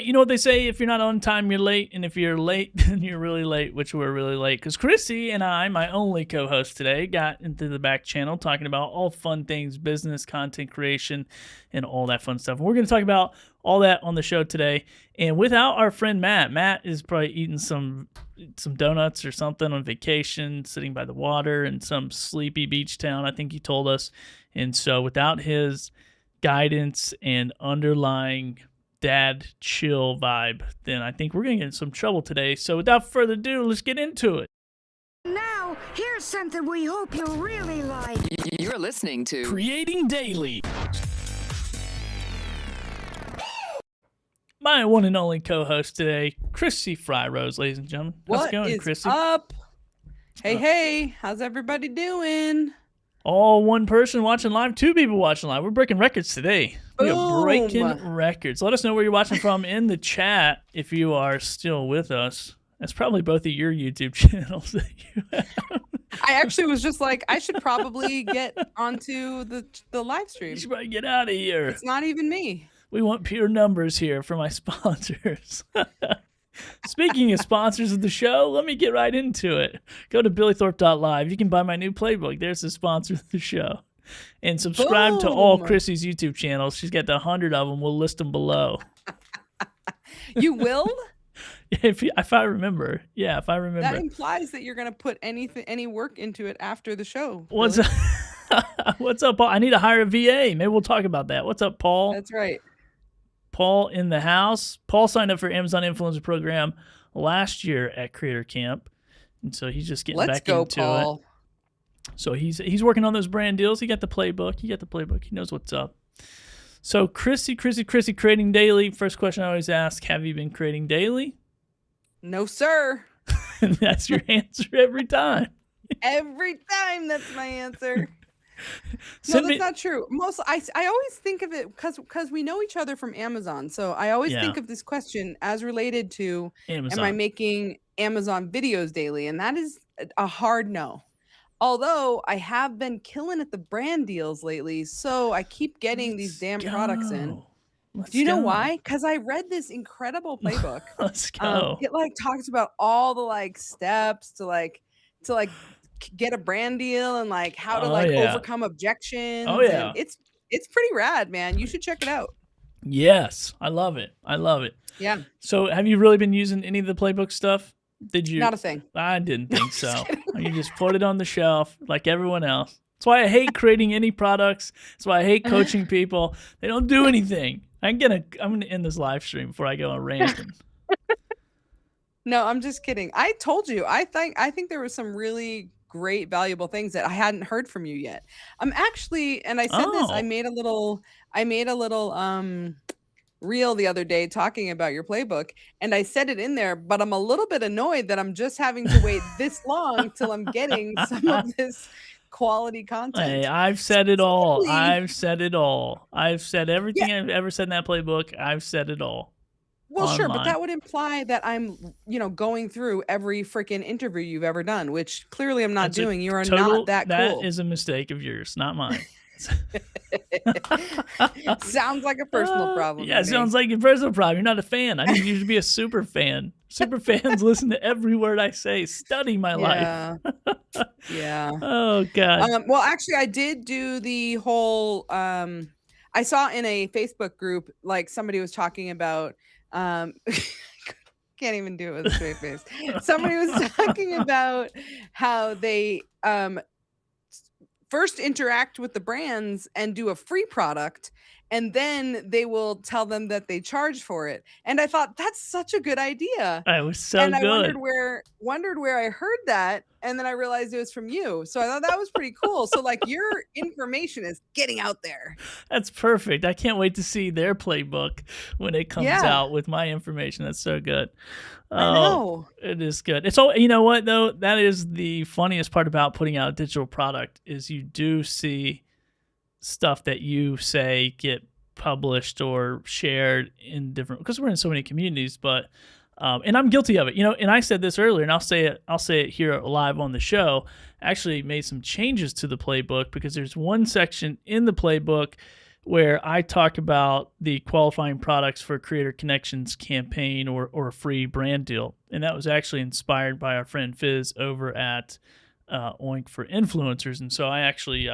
right. You know what they say, if you're not on time, you're late. And if you're late, then you're really late, which we're really late. Because KRISSY and I, my only co-host today, got into the back channel talking about all fun things, business, content creation, and all that fun stuff. And we're going to talk about all that on the show today. And without our friend Matt, Matt is probably eating some donuts or something on vacation, sitting by the water in some sleepy beach town, I think he told us. And so without his guidance and underlying dad chill vibe, then I think we're going to get in some trouble today. So without further ado, let's get into it. Now, here's something we hope you'll really like. You're listening to Creating Daily. My one and only co-host today, KRISSY Fryrose, ladies and gentlemen. How's it going, KRISSY? What is up? Hey, how's everybody doing? All one person watching live, two people watching live. We're breaking records today. We are breaking records. Let us know where you're watching from in the chat if you are still with us. That's probably both of your YouTube channels that you have. I actually was just like, I should probably get onto the live stream. You should probably get out of here. It's not even me. We want pure numbers here for my sponsors. Speaking of sponsors of the show, let me get right into it. Go to billythorpe.live. You can buy my new playbook. There's the sponsor of the show. And subscribe to all KRISSY's YouTube channels. She's got 100 of them. We'll list them below. You will? If I remember. Yeah, if I remember. That implies that you're going to put any work into it after the show. What's up? What's up, Paul? I need to hire a VA. Maybe we'll talk about that. What's up, Paul? That's right. Paul in the house. Paul signed up for Amazon Influencer Program last year at Creator Camp, and so he's just getting back into Paul. it. So he's working on those brand deals. He got the playbook. He knows what's up. So KRISSY, creating daily. First question I always ask: have you been creating daily? No, sir. And that's your answer every time. Every time, that's my answer. No, that's not true. I always think of it because we know each other from Amazon. So I always think of this question as related to Amazon. Am I making Amazon videos daily? And that is a hard no. Although I have been killing at the brand deals lately, so I keep getting these damn products in. Do you know why? Because I read this incredible playbook. Let's go. It talks about all the steps to get a brand deal and how to overcome objections. Oh yeah, and it's pretty rad, man. You should check it out. Yes, I love it. Yeah. So have you really been using any of the playbook stuff? Did you? Not a thing. I didn't think so. You just put it on the shelf like everyone else. That's why I hate creating any products. That's why I hate coaching people. They don't do anything. I'm gonna end this live stream before I go on ranting. No, I'm just kidding. I told you. I think there was some really great, valuable things that I hadn't heard from you yet. I'm actually, and I said this. I made a little reel the other day talking about your playbook, and I said it in there. But I'm a little bit annoyed that I'm just having to wait this long till I'm getting some of this quality content. Hey, I've said it all. I've said everything I've ever said in that playbook. I've said it all. Well, online. Sure, but that would imply that I'm, going through every freaking interview you've ever done, which clearly I'm not doing. You are not that cool. That is a mistake of yours, not mine. Sounds like a personal problem. Yeah, sounds like a personal problem. You're not a fan. I need you to be a super fan. Super fans listen to every word I say. Study my life. Yeah. Oh, God. Well, actually, I did do the whole. I saw in a Facebook group, somebody was talking about. Can't even do it with a straight face. Somebody was talking about how they first interact with the brands and do a free product, and then they will tell them that they charge for it. And I thought that's such a good idea. It was so good. And I wondered where I heard that, and then I realized it was from you. So I thought that was pretty cool. So your information is getting out there. That's perfect. I can't wait to see their playbook when it comes out with my information. That's so good. I know. It is good. It's all, you know what though? That is the funniest part about putting out a digital product is you do see stuff that you say get published or shared in different, because we're in so many communities, but and I'm guilty of it, and I said this earlier, and I'll say it here live on the show. I actually made some changes to the playbook because there's one section in the playbook that I feel like is a little bit too much. And I know that where I talk about the qualifying products for Creator Connections campaign or a free brand deal. And that was actually inspired by our friend Fizz over at Oink for Influencers. And so I actually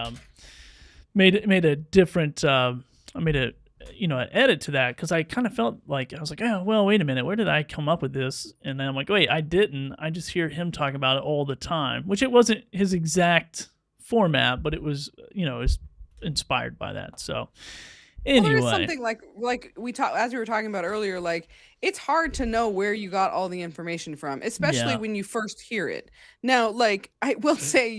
made a different, I made a, an edit to that, because I kind of felt like, I was like, oh, well, wait a minute, where did I come up with this? And then I'm like, wait, I didn't. I just hear him talk about it all the time, which it wasn't his exact format, but it was, it's inspired by that. So anyway, well, there's something like we talked, as we were talking about earlier, like it's hard to know where you got all the information from, especially when you first hear it. Now, like I will say,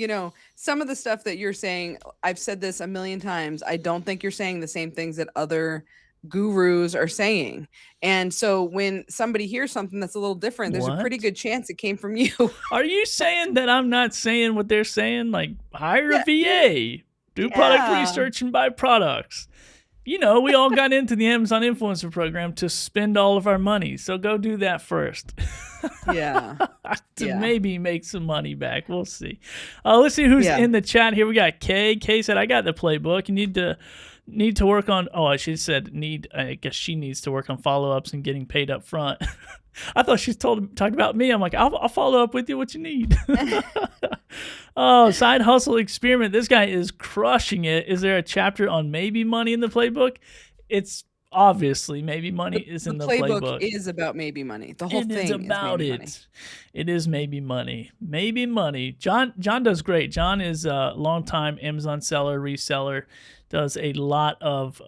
some of the stuff that you're saying, I've said this a million times, I don't think you're saying the same things that other gurus are saying. And so when somebody hears something that's a little different, there's a pretty good chance it came from you. Are you saying that I'm not saying what they're saying? Like, hire a VA, do product research, and buy products. We all got into the Amazon Influencer Program to spend all of our money. So go do that first. Yeah. To maybe make some money back. We'll see. Let's see who's in the chat here. We got Kay. Kay said, I got the playbook. You need to work on, she said I guess she needs to work on follow-ups and getting paid up front. I thought she's talking about me. I'm like, I'll follow up with you what you need. Oh, side hustle experiment. This guy is crushing it. Is there a chapter on maybe money in the playbook? It's obviously maybe money is in the playbook. The playbook is about maybe money. The whole thing is about maybe money. It is maybe money. Maybe money. John does great. John is a longtime Amazon seller, reseller, does a lot of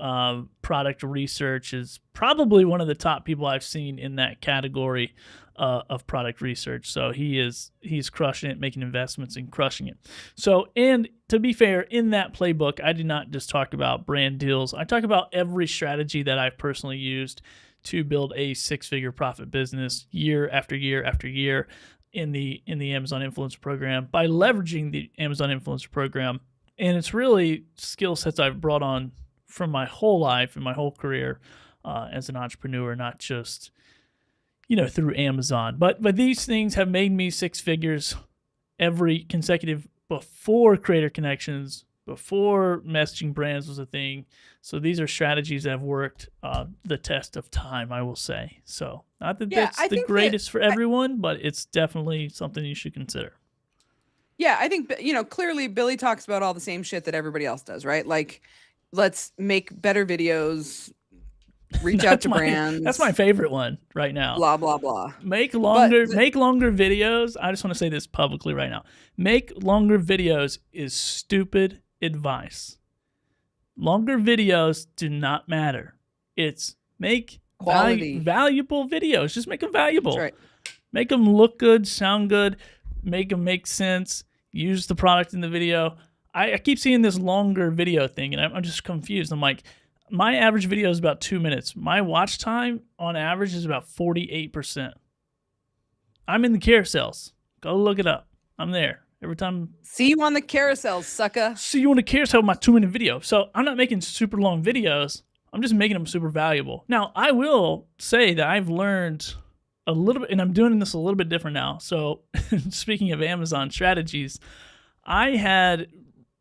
product research, is probably one of the top people I've seen in that category of product research. So he's crushing it, making investments and crushing it. So, and to be fair, in that playbook, I did not just talk about brand deals. I talk about every strategy that I've personally used to build a six-figure profit business year after year after year in the Amazon Influencer Program by leveraging the Amazon Influencer Program. And it's really skill sets I've brought on from my whole life and my whole career as an entrepreneur, not just through Amazon. But these things have made me six figures every consecutive before Creator Connections, before messaging brands was a thing. So these are strategies that have worked the test of time, I will say. So not that that's the greatest for everyone, but it's definitely something you should consider. Yeah, I think, clearly Billy talks about all the same shit that everybody else does, right? Like, let's make better videos, reach out to brands. That's my favorite one right now. Blah, blah, blah. Make longer videos. I just want to say this publicly right now. Make longer videos is stupid advice. Longer videos do not matter. It's make valuable videos. Just make them valuable. That's right. Make them look good, sound good, make them make sense. Use the product in the video. I keep seeing this longer video thing, and I'm just confused. I'm like, my average video is about 2 minutes. My watch time on average is about 48%. I'm in the carousels. Go look it up. I'm there every time. See you on the carousel, sucker. See you on the carousel with my 2-minute video. So I'm not making super long videos. I'm just making them super valuable. Now, I will say that I've learned a little bit, and I'm doing this a little bit different now. So speaking of Amazon strategies, I had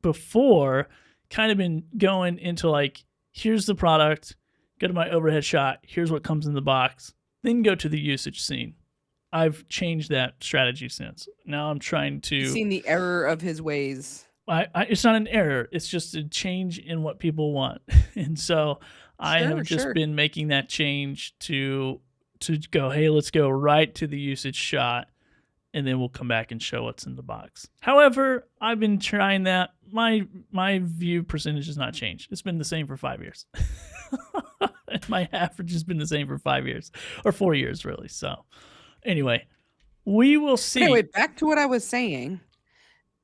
before kind of been going into like, here's the product, go to my overhead shot, here's what comes in the box, then go to the usage scene. I've changed that strategy since. Now I'm trying to... You've seen the error of his ways. It's not an error. It's just a change in what people want. And so I have just been making that change to go, hey, let's go right to the usage shot, and then we'll come back and show what's in the box. However, I've been trying that. My view percentage has not changed. It's been the same for 5 years. My average has been the same for 5 years, or 4 years, really. So anyway, we will see. Anyway, back to what I was saying.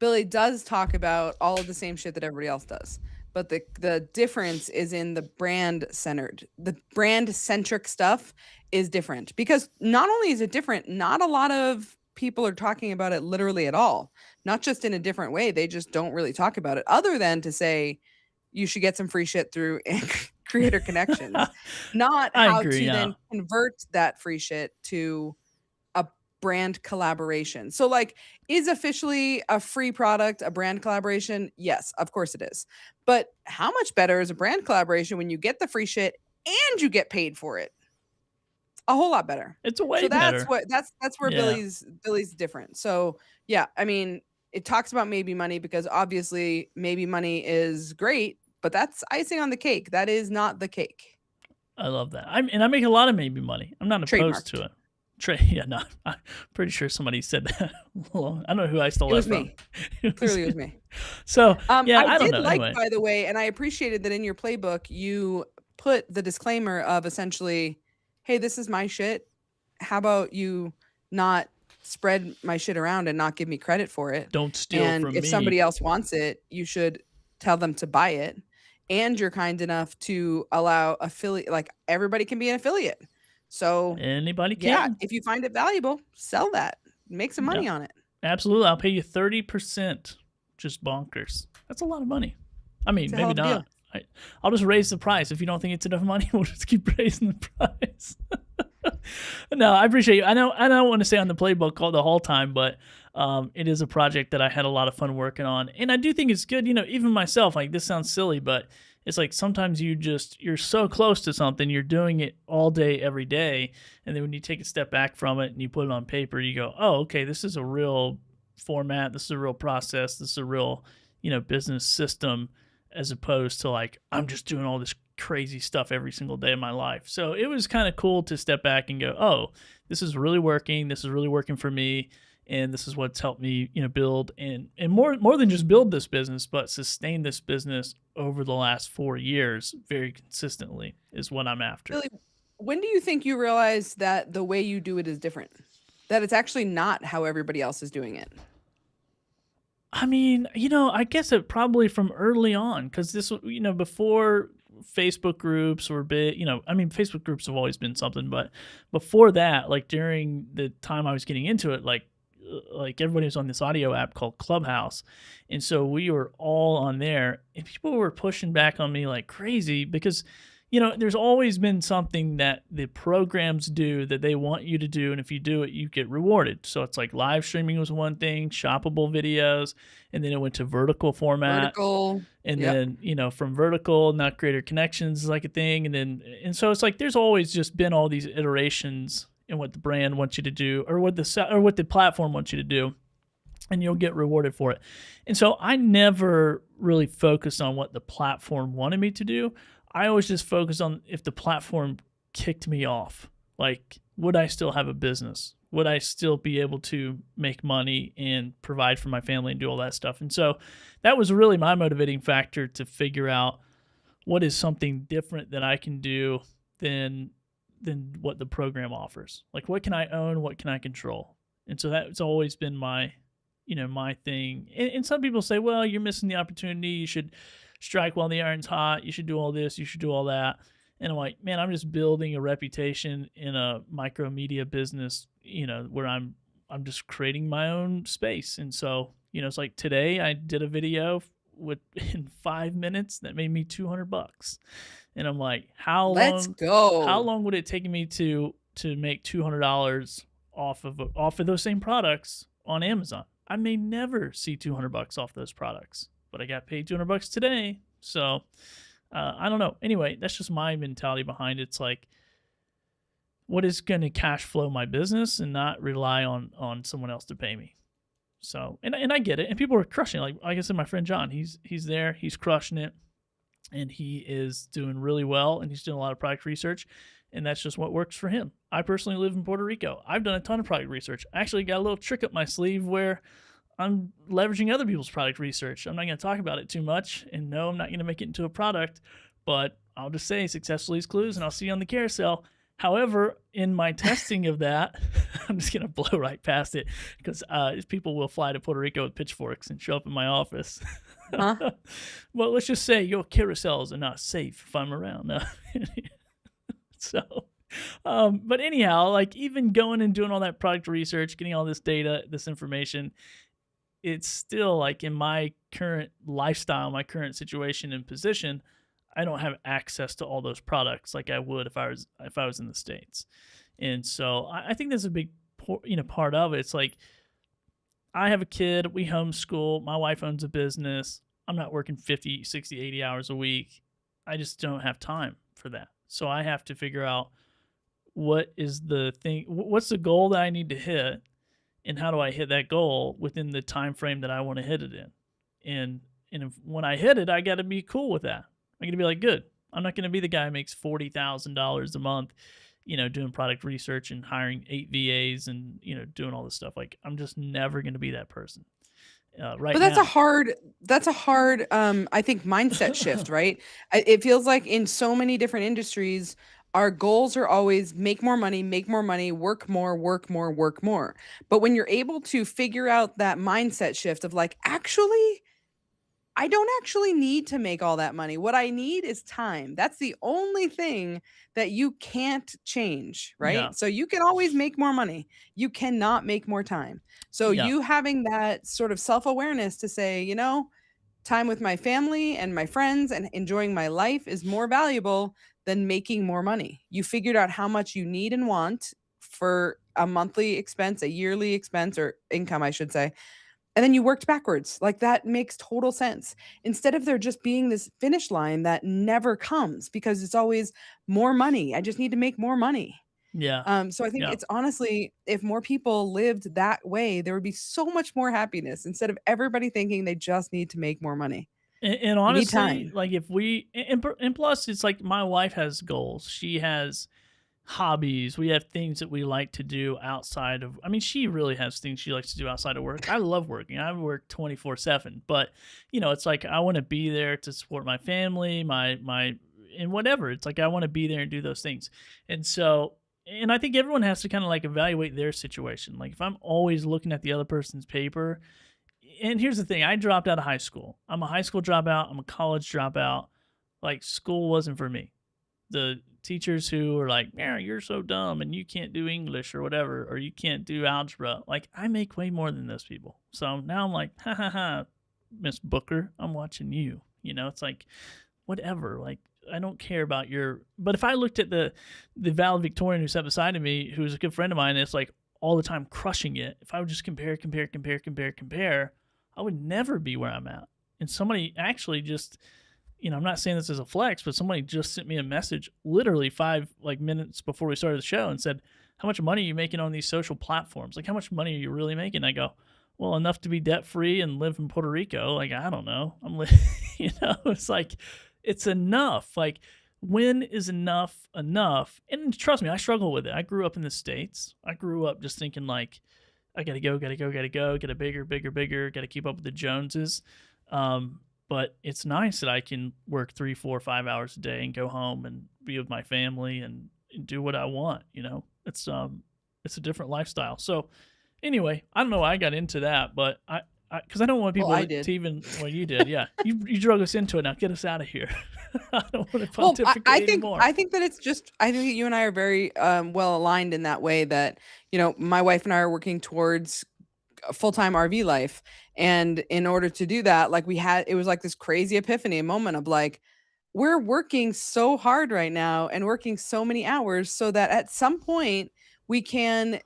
Billy does talk about all of the same shit that everybody else does. But the difference is in the brand-centered. The brand-centric stuff is different. Because not only is it different, not a lot of people are talking about it literally at all. Not just in a different way. They just don't really talk about it. Other than to say, you should get some free shit through Creator Connections. Not how to then convert that free shit to a brand collaboration. So like, is officially a free product a brand collaboration? Yes, of course it is. But how much better is a brand collaboration when you get the free shit and you get paid for it? A whole lot better. It's a way So better. that's where Yeah. Billy's different. So yeah, I mean, it talks about maybe money because obviously maybe money is great, but that's icing on the cake. That is not the cake. I love that. And I make a lot of maybe money. I'm not opposed to it. Yeah, no, I'm pretty sure somebody said that. I don't know who I stole It was that from. me. Clearly, it was me. So yeah, I don't did know. like, Anyway. by the way, and I appreciated that in your playbook you put the disclaimer of essentially, hey, this is my shit. How about you not spread my shit around and not give me credit for it? Don't steal and from if me. somebody else wants it, you should tell them to buy it. And you're kind enough to allow affiliate, like everybody can be an affiliate. So anybody can. yeah, if you find it valuable, sell that. Make some money on it. Absolutely. I'll pay you 30%. Just bonkers. That's a lot of money. I mean, maybe not. I'll just raise the price. If you don't think it's enough money, we'll just keep raising the price. No, I appreciate you. I don't want to stay on the playbook all the whole time, but it is a project that I had a lot of fun working on. And I do think it's good, even myself, like this sounds silly, but it's like sometimes you're so close to something, you're doing it all day, every day. And then when you take a step back from it and you put it on paper, you go, oh, okay, this is a real format. This is a real process. This is a real, business system, as opposed to like, I'm just doing all this crazy stuff every single day of my life. So it was kind of cool to step back and go, oh, this is really working. This is really working for me. And this is what's helped me, build and more than just build this business, but sustain this business over the last 4 years very consistently is what I'm after. Really, when do you think you realize that the way you do it is different? That it's actually not how everybody else is doing it? I mean, I guess it probably from early on, because this, before Facebook groups were big, Facebook groups have always been something, but before that, like during the time I was getting into it, like everybody was on this audio app called Clubhouse. And so we were all on there and people were pushing back on me like crazy because, there's always been something that the programs do that they want you to do. And if you do it, you get rewarded. So it's like live streaming was one thing, shoppable videos, and then it went to vertical format. And then, from vertical, now creator connections is like a thing. And so it's like, there's always just been all these iterations in what the brand wants you to do or what the platform wants you to do, and you'll get rewarded for it. And so I never really focused on what the platform wanted me to do. I always just focused on if the platform kicked me off, like, would I still have a business? Would I still be able to make money and provide for my family and do all that stuff? And so that was really my motivating factor to figure out what is something different that I can do than what the program offers. Like, what can I own? What can I control? And so that's always been my thing. And some people say, well, you're missing the opportunity. You should strike while the iron's hot. You should do all this. You should do all that. And I'm like, man, I'm just building a reputation in a micro media business, where I'm just creating my own space. And so, it's like today I did a video in 5 minutes that made me $200. And I'm like, how long would it take me to make $200 off of those same products on Amazon? I may never see $200 off those products, but I got paid $200 today. So I don't know. Anyway, that's just my mentality behind it. It's like, what is going to cash flow my business and not rely on someone else to pay me? So, and I get it. And people are crushing it. Like I said, my friend John, he's there, he's crushing it, and he is doing really well, and he's doing a lot of product research, and that's just what works for him. I personally live in Puerto Rico. I've done a ton of product research. I actually got a little trick up my sleeve where I'm leveraging other people's product research. I'm not going to talk about it too much, and no, I'm not going to make it into a product, but I'll just say success leaves clues, and I'll see you on the carousel. However, in my testing of that, I'm just going to blow right past it because people will fly to Puerto Rico with pitchforks and show up in my office. Huh? Well, let's just say your carousels are not safe if I'm around. So, but anyhow, like even going and doing all that product research, getting all this data, this information, it's still like in my current lifestyle, my current situation and position, I don't have access to all those products like I would if I was in the States. And so I think that's a big part of it. It's like, I have a kid, we homeschool, my wife owns a business. I'm not working 50, 60, 80 hours a week. I just don't have time for that. So I have to figure out what's the goal that I need to hit, and how do I hit that goal within the time frame that I want to hit it in. And when I hit it, I got to be cool with that. I got to be like, good. I'm not going to be the guy who makes $40,000 a month, doing product research and hiring 8 VAs and, doing all this stuff. Like, I'm just never going to be that person. But that's a hard, I think, mindset shift, right? It feels like in so many different industries, our goals are always make more money, work more, work more, work more. But when you're able to figure out that mindset shift of like, actually, I don't actually need to make all that money. What I need is time. That's the only thing that you can't change, right? Yeah. So you can always make more money. You cannot make more time. So you having that sort of self-awareness to say, time with my family and my friends and enjoying my life is more valuable than making more money. You figured out how much you need and want for a monthly expense, a yearly expense, or income, I should say. And then you worked backwards. Like, that makes total sense. Instead of there just being this finish line that never comes because it's always more money. I just need to make more money. Yeah. So I think it's honestly, if more people lived that way, there would be so much more happiness instead of everybody thinking they just need to make more money. And honestly, like, if we, and plus it's like my wife has goals. She has hobbies. We have things that we like to do outside of, she really has things she likes to do outside of work. I love working. I work 24/7, but it's like, I want to be there to support my family, and whatever. It's like, I want to be there and do those things. And so, and I think everyone has to kind of like evaluate their situation. Like, if I'm always looking at the other person's paper, and here's the thing, I dropped out of high school. I'm a high school dropout. I'm a college dropout. Like, school wasn't for me. The teachers who are like, yeah, you're so dumb and you can't do English or whatever, or you can't do algebra. Like, I make way more than those people. So now I'm like, ha ha ha, Miss Booker, I'm watching you. It's like, whatever. Like, I don't care about but if I looked at the valedictorian who sat beside of me, who's a good friend of mine, it's like all the time crushing it. If I would just compare, I would never be where I'm at. And somebody actually just, I'm not saying this as a flex, but somebody just sent me a message literally 5 minutes before we started the show and said, how much money are you making on these social platforms? Like, how much money are you really making? I go, well, enough to be debt free and live in Puerto Rico. Like, I don't know. It's like, it's enough. Like, when is enough? And trust me, I struggle with it. I grew up in the States. I grew up just thinking like, I gotta go, get a bigger, gotta keep up with the Joneses. But it's nice that I can work 3, 4, 5 hours a day and go home and be with my family and do what I want. It's a different lifestyle. So anyway, I don't know why I got into that, but because I don't want people to even, well, you did, yeah. You drug us into it. Now get us out of here. I don't want to pontificate anymore. I think that I think that you and I are very well aligned in that way that, my wife and I are working towards a full-time RV life. And in order to do that, like, it was like this crazy epiphany, a moment of like, we're working so hard right now and working so many hours so that at some point we can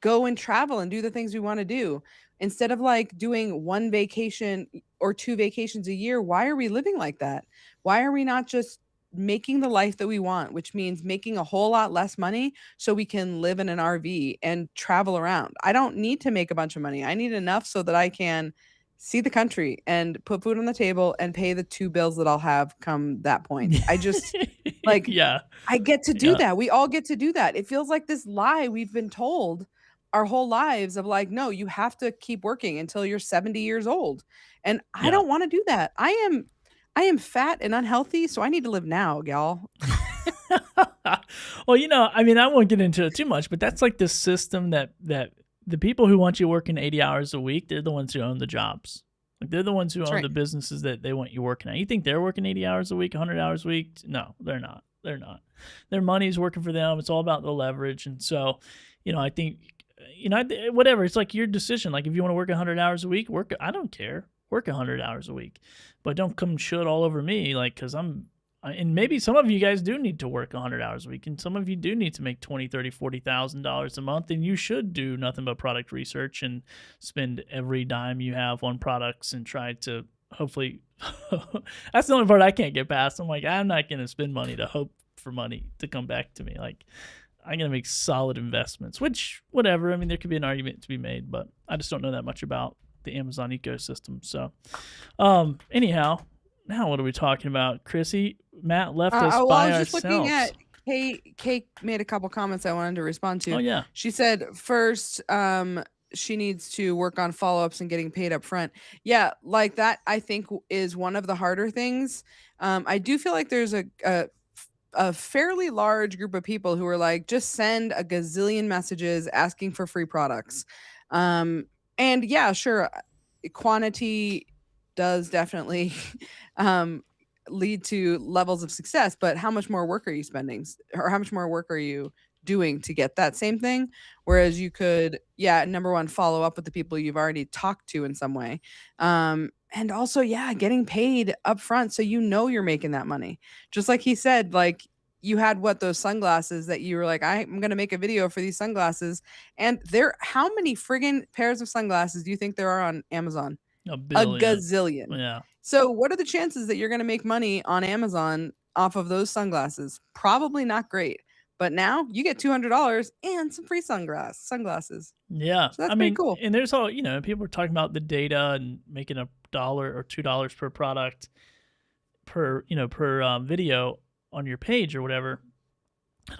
go and travel and do the things we want to do. Instead of like doing 1 vacation or 2 vacations a year, why are we living like that? Why are we not just making the life that we want, which means making a whole lot less money so we can live in an RV and travel around? I don't need to make a bunch of money. I need enough so that I can see the country and put food on the table and pay the 2 bills that I'll have come that point. I just like, yeah, I get to do that. We all get to do that. It feels like this lie we've been told our whole lives of like, no, you have to keep working until you're 70 years old. And I don't want to do that. I am fat and unhealthy, so I need to live now, gal. Well, I won't get into it too much, but that's like the system that the people who want you working 80 hours a week, they're the ones who own the jobs. Like, they're the ones who own the businesses that they want you working at. You think they're working 80 hours a week, 100 hours a week? No, they're not. Their money's working for them. It's all about the leverage. And so, I think, whatever, it's like your decision. Like, if you want to work 100 hours a week, I don't care. Work 100 hours a week, but don't come shit all over me. Like, cause I'm And maybe some of you guys do need to work 100 hours a week, and some of you do need to make $20, $30, $40,000 a month, and you should do nothing but product research and spend every dime you have on products and try to hopefully that's the only part I can't get past. I'm like, I'm not going to spend money to hope for money to come back to me. Like, I'm going to make solid investments, which whatever. I mean, there could be an argument to be made, but I just don't know that much about the Amazon ecosystem. So anyhow, now what are we talking about? Chrissy, Matt left us by I was just ourselves. looking at Kate made a couple comments I wanted to respond to. Oh yeah. She said first she needs to work on follow-ups and getting paid up front. Yeah, like that I think is one of the harder things. I do feel like there's a fairly large group of people who are like, just send a gazillion messages asking for free products. And yeah, sure, quantity does definitely lead to levels of success, but how much more work are you spending, or how much more work are you doing to get that same thing? Whereas you could, number one, follow up with the people you've already talked to in some way. And also, getting paid up front so you know you're making that money. Just like he said, like you had those sunglasses that you were like, I'm going to make a video for these sunglasses. And how many friggin' pairs of sunglasses do you think there are on Amazon? A gazillion. Yeah. So what are the chances that you're going to make money on Amazon off of those sunglasses? Probably not great. But now you get $200 and some free sunglasses. Yeah. So that's pretty cool. And there's all, people are talking about the data and making $1 or $2 per product per video on your page or whatever.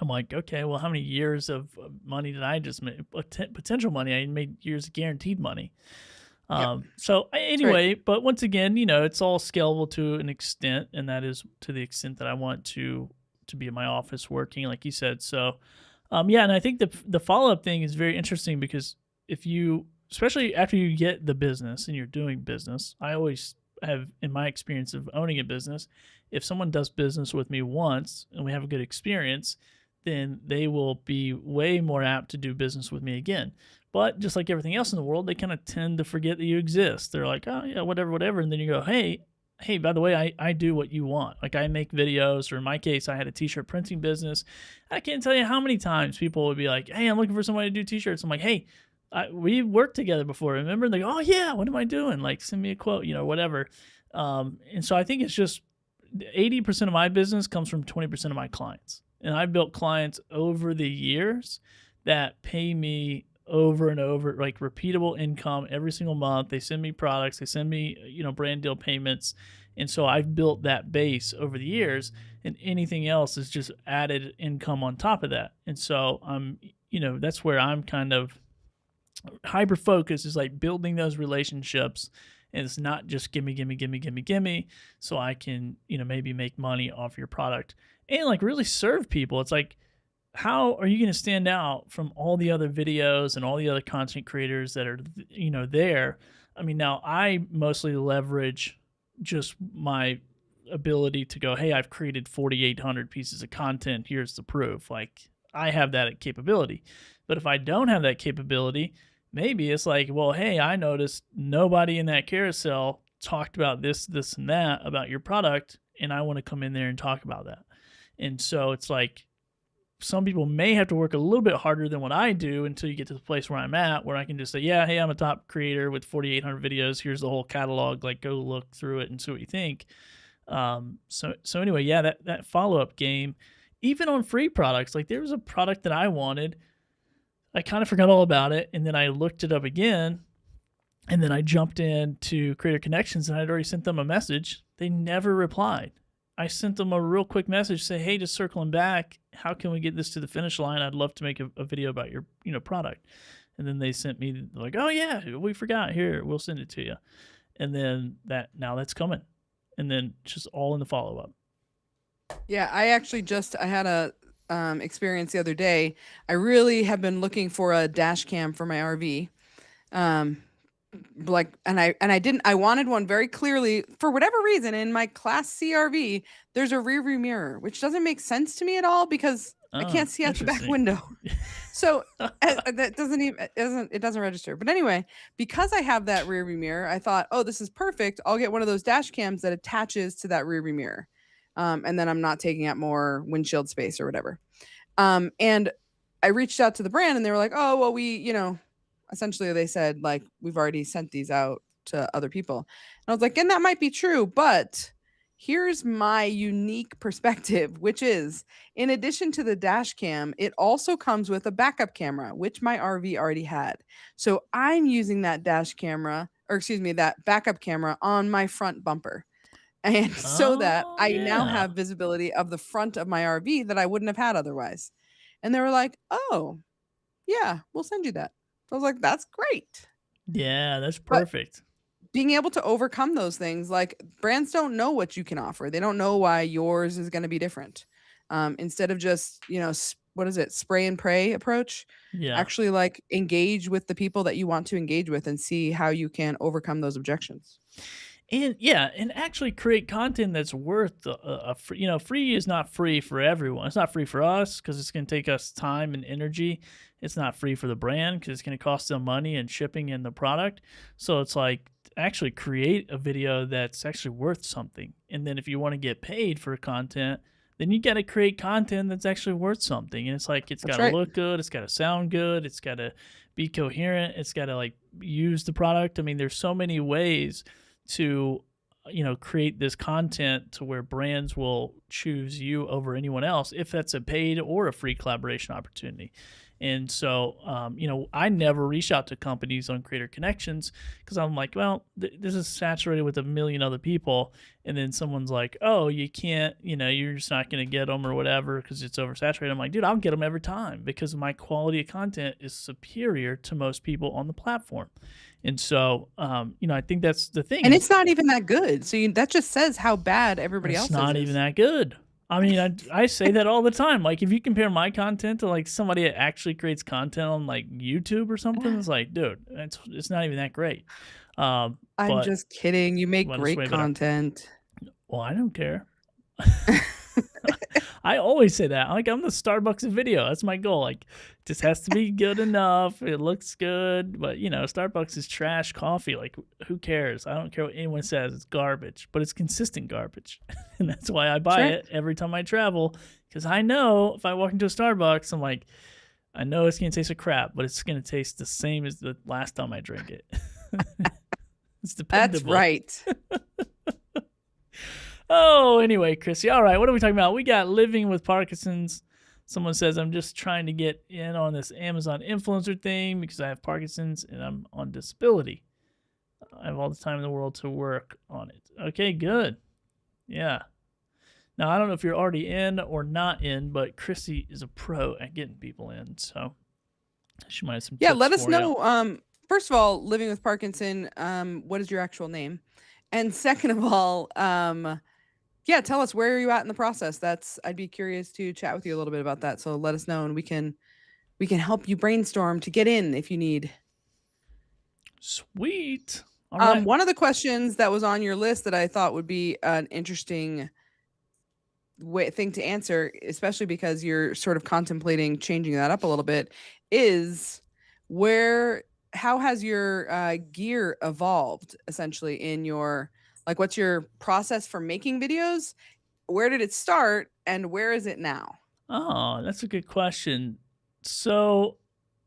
I'm like, okay, well, how many years of money did I just make? Potential money. I made years of guaranteed money. So anyway, but once again, it's all scalable to an extent, and that is to the extent that I want to be in my office working, like you said. So, and I think the follow-up thing is very interesting because especially after you get the business and you're doing business, I always have, in my experience of owning a business, if someone does business with me once and we have a good experience, then they will be way more apt to do business with me again. But just like everything else in the world, they kind of tend to forget that you exist. They're like, oh, yeah, whatever. And then you go, hey, by the way, I do what you want. Like I make videos, or in my case, I had a t-shirt printing business. I can't tell you how many times people would be like, hey, I'm looking for somebody to do t-shirts. I'm like, hey, we worked together before, remember? And they go, oh, yeah, what am I doing? Like, send me a quote, whatever. And so I think it's just 80% of my business comes from 20% of my clients. And I built clients over the years that pay me over and over, like repeatable income every single month. They send me products, they send me, brand deal payments. And so I've built that base over the years, and anything else is just added income on top of that. And so that's where I'm kind of hyper focused, is like building those relationships. And it's not just gimme, so I can, maybe make money off your product and like really serve people. It's like, how are you going to stand out from all the other videos and all the other content creators that are, there? I mean, now I mostly leverage just my ability to go, hey, I've created 4,800 pieces of content. Here's the proof. Like I have that capability. But if I don't have that capability, maybe it's like, well, hey, I noticed nobody in that carousel talked about this, and that about your product, and I want to come in there and talk about that. And so it's like, some people may have to work a little bit harder than what I do until you get to the place where I'm at, where I can just say, yeah, hey, I'm a top creator with 4,800 videos. Here's the whole catalog. Like, go look through it and see what you think. So anyway, yeah, that follow-up game, even on free products, like there was a product that I wanted. I kind of forgot all about it, and then I looked it up again, and then I jumped into Creator Connections, and I'd already sent them a message. They never replied. I sent them a real quick message, say, hey, just circling back, how can we get this to the finish line? I'd love to make a video about your product. And then they sent me like, oh yeah, we forgot, here, we'll send it to you. And then now that's coming. And then just all in the follow-up. Yeah, I had a experience the other day. I really have been looking for a dash cam for my RV. I wanted one very clearly. For whatever reason, in my Class C RV, there's a rear view mirror, which doesn't make sense to me at all because I can't see out the back window. So that doesn't register. But anyway, because I have that rear view mirror, I thought, oh, this is perfect. I'll get one of those dash cams that attaches to that rear view mirror. and then I'm not taking up more windshield space or whatever. And I reached out to the brand and they were like, oh, well, essentially they said, like, we've already sent these out to other people. And I was like, and that might be true, but here's my unique perspective, which is, in addition to the dash cam, it also comes with a backup camera, which my RV already had. So I'm using that that backup camera on my front bumper. And so that I now have visibility of the front of my RV that I wouldn't have had otherwise. And they were like, oh, yeah, we'll send you that. I was like, that's great. Yeah, that's perfect. But being able to overcome those things, like, brands don't know what you can offer. They don't know why yours is going to be different. Instead of just, what is it, spray and pray approach? Yeah. Actually, like, engage with the people that you want to engage with and see how you can overcome those objections. And actually create content that's worth a free. Free is not free for everyone. It's not free for us because it's going to take us time and energy. It's not free for the brand because it's going to cost them money and shipping and the product. So it's like, actually create a video that's actually worth something. And then if you want to get paid for content, then you got to create content that's actually worth something. And it's like, it's got to look good. It's got to sound good. It's got to be coherent. It's got to, like, use the product. I mean, there's so many ways to create this content to where brands will choose you over anyone else if that's a paid or a free collaboration opportunity. And so I never reach out to companies on Creator Connections because I'm like, well, this is saturated with a million other people, and then someone's like, oh, you can't, you're just not going to get them or whatever because it's oversaturated. I'm like, dude, I'll get them every time because my quality of content is superior to most people on the platform. And so, I think that's the thing. And it's not even that good. So that just says how bad everybody else is. It's not even that good. I mean, I say that all the time. Like, if you compare my content to, like, somebody that actually creates content on, like, YouTube or something, it's like, dude, it's not even that great. I'm just kidding. You make great content. Well, I don't care. I always say that. Like, I'm the Starbucks of video. That's my goal. Like, it just has to be good enough. It looks good. But, Starbucks is trash coffee. Like, who cares? I don't care what anyone says. It's garbage. But it's consistent garbage. And that's why I buy it every time I travel. Because I know if I walk into a Starbucks, I'm like, I know it's going to taste like crap, but it's going to taste the same as the last time I drank it. It's dependable. That's right. Oh, anyway, Krissy. All right, what are we talking about? We got living with Parkinson's. Someone says, I'm just trying to get in on this Amazon influencer thing because I have Parkinson's and I'm on disability. I have all the time in the world to work on it. Okay, good. Yeah. Now, I don't know if you're already in or not in, but Krissy is a pro at getting people in, so she might have some tips let us for know. First of all, living with Parkinson, what is your actual name? And second of all, tell us, where are you at in the process? I'd be curious to chat with you a little bit about that. So let us know, and we can help you brainstorm to get in if you need. Sweet. All right. One of the questions that was on your list that I thought would be an interesting thing to answer, especially because you're sort of contemplating changing that up a little bit, is how has your gear evolved essentially in your, like, what's your process for making videos? Where did it start and where is it now? Oh, that's a good question. So,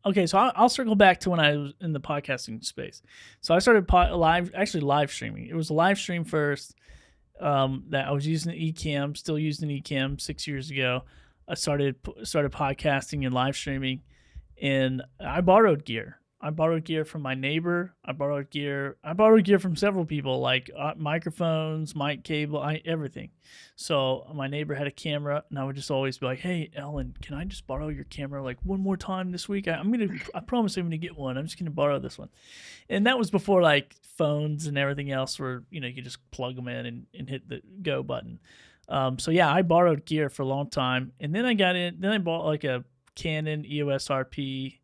okay, so I'll circle back to when I was in the podcasting space. So I started live streaming. It was a live stream first that I was using ECAMM, still using ECAMM 6 years ago. I started podcasting and live streaming, and I borrowed gear. I borrowed gear from my neighbor. I borrowed gear from several people, like microphones, mic cable, everything. So my neighbor had a camera, and I would just always be like, "Hey, Ellen, can I just borrow your camera like one more time this week? I promise I'm gonna get one. I'm just gonna borrow this one." And that was before, like, phones and everything else where you could just plug them in and hit the go button. So yeah, I borrowed gear for a long time, and then I bought like a Canon EOS RP.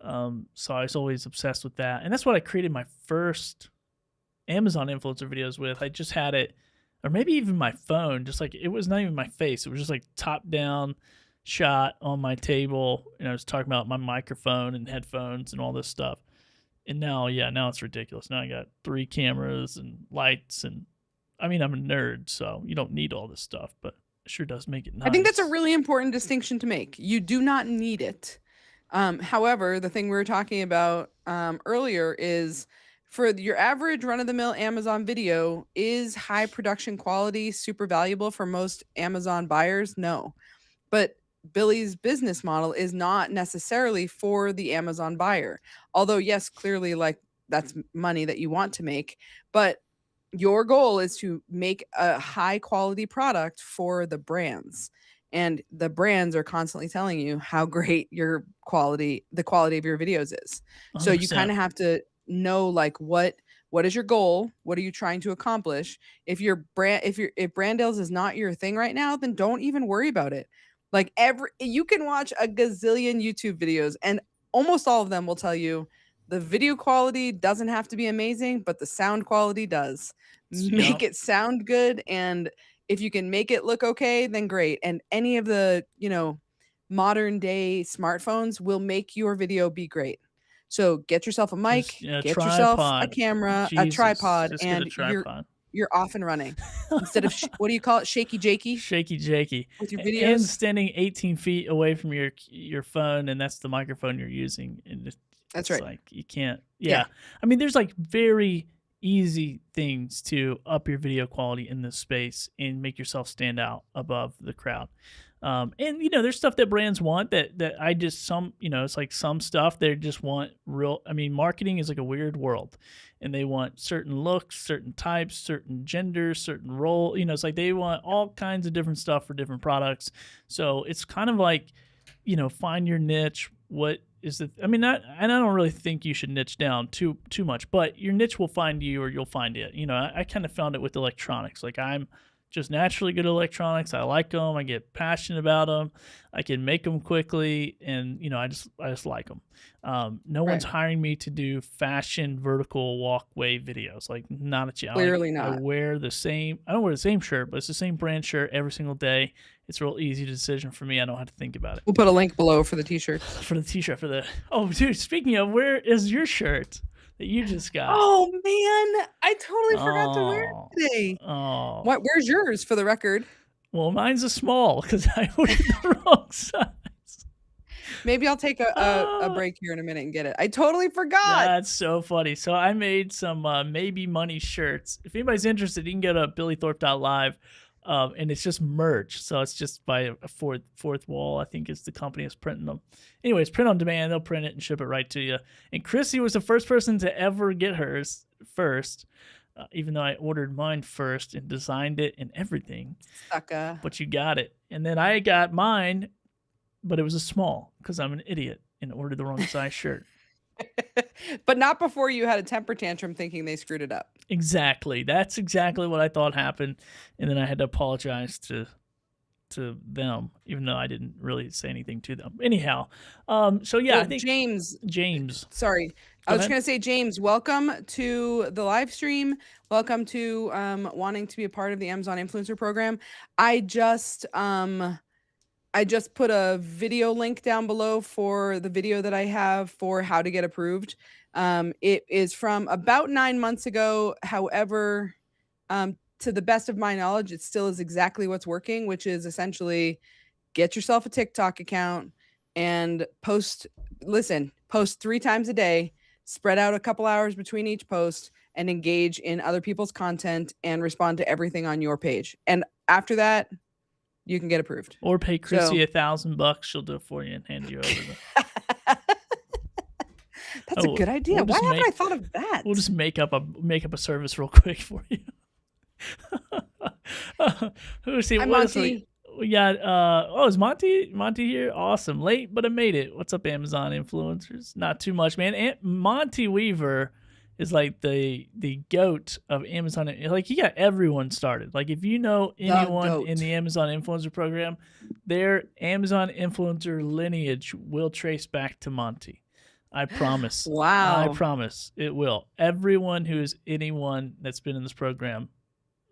So I was always obsessed with that, and that's what I created my first Amazon influencer videos with. I just had it, or maybe even my phone, just like, it was not even my face. It was just like top down shot on my table, and I was talking about my microphone and headphones and all this stuff. And now it's ridiculous. Now I got 3 cameras and lights and I mean, I'm a nerd, so you don't need all this stuff, but it sure does make it nice. I think that's a really important distinction to make. You do not need it. However, the thing we were talking about earlier is for your average run-of-the-mill Amazon video, is high production quality super valuable for most Amazon buyers? No. But Billy's business model is not necessarily for the Amazon buyer. Although, yes, clearly, like, that's money that you want to make. But your goal is to make a high quality product for the brands. And the brands are constantly telling you how great the quality of your videos is. So you kind of 100%. have to know, like, what is your goal? What are you trying to accomplish? If brand deals is not your thing right now, then don't even worry about it. Like, you can watch a gazillion YouTube videos and almost all of them will tell you the video quality doesn't have to be amazing, but the sound quality does. Make it sound good, and if you can make it look okay, then great. And any of the, modern day smartphones will make your video be great. So get yourself a mic, get yourself a camera, a tripod, just get a and tripod. you're off and running. Instead of what do you call it? Shaky jakey? Shaky jakey. With your videos? And standing 18 feet away from your phone, and that's the microphone you're using. And that's right. Like, you can't. Yeah. I mean, there's like very easy things to up your video quality in this space and make yourself stand out above the crowd. And there's stuff that brands want that I just it's like some stuff they just want real. I mean, marketing is like a weird world, and they want certain looks, certain types, certain genders, certain role. It's like they want all kinds of different stuff for different products. So it's kind of like, find your niche. What is it? I mean, and I don't really think you should niche down too much, but your niche will find you, or you'll find it. I kind of found it with electronics. Like, I'm just naturally good at electronics. I like them. I get passionate about them. I can make them quickly, and I just like them. No one's hiring me to do fashion vertical walkway videos. Like, not a chance. Clearly not. I don't wear the same shirt, but it's the same brand shirt every single day. It's a real easy decision for me. I don't have to think about it. We'll put a link below for the t-shirt. Oh, dude, speaking of, where is your shirt that you just got? Oh man, I totally forgot to wear it today. Oh. Where's yours, for the record? Well, mine's a small because I ordered the wrong size. Maybe I'll take a break here in a minute and get it. I totally forgot. That's so funny. So I made some maybe money shirts. If anybody's interested, you can go to billythorpe.live. And it's just merch, so it's just by a fourth wall. I think is the company that's printing them. Anyways, print on demand. They'll print it and ship it right to you. And KRISSY was the first person to ever get hers first, even though I ordered mine first and designed it and everything. Sucker. But you got it. And then I got mine, but it was a small because I'm an idiot and ordered the wrong size shirt. But not before you had a temper tantrum thinking they screwed it up. Exactly. That's exactly what I thought happened. And then I had to apologize to them, even though I didn't really say anything to them. Anyhow, so yeah, well, I think James. Sorry. I was just going to say, James, welcome to the live stream. Welcome to wanting to be a part of the Amazon Influencer Program. I just put a video link down below for the video that I have for how to get approved. It is from about 9 months ago. However, to the best of my knowledge, it still is exactly what's working, which is essentially get yourself a TikTok account and post 3 times a day, spread out a couple hours between each post, and engage in other people's content and respond to everything on your page. And after that, you can get approved. Or pay KRISSY $1,000. She'll do it for you and hand you over the. That's a good idea. Why haven't I thought of that? We'll just make up a service real quick for you. Let's see. Hi, what else Monty. we got? Is Monty here? Awesome. Late, but I made it. What's up, Amazon influencers? Not too much, man. And Monty Weaver is like the goat of Amazon. Like, he got everyone started. Like, if you know anyone in the Amazon influencer program, their Amazon influencer lineage will trace back to Monty. I promise. Wow. I promise it will. Everyone who is anyone that's been in this program,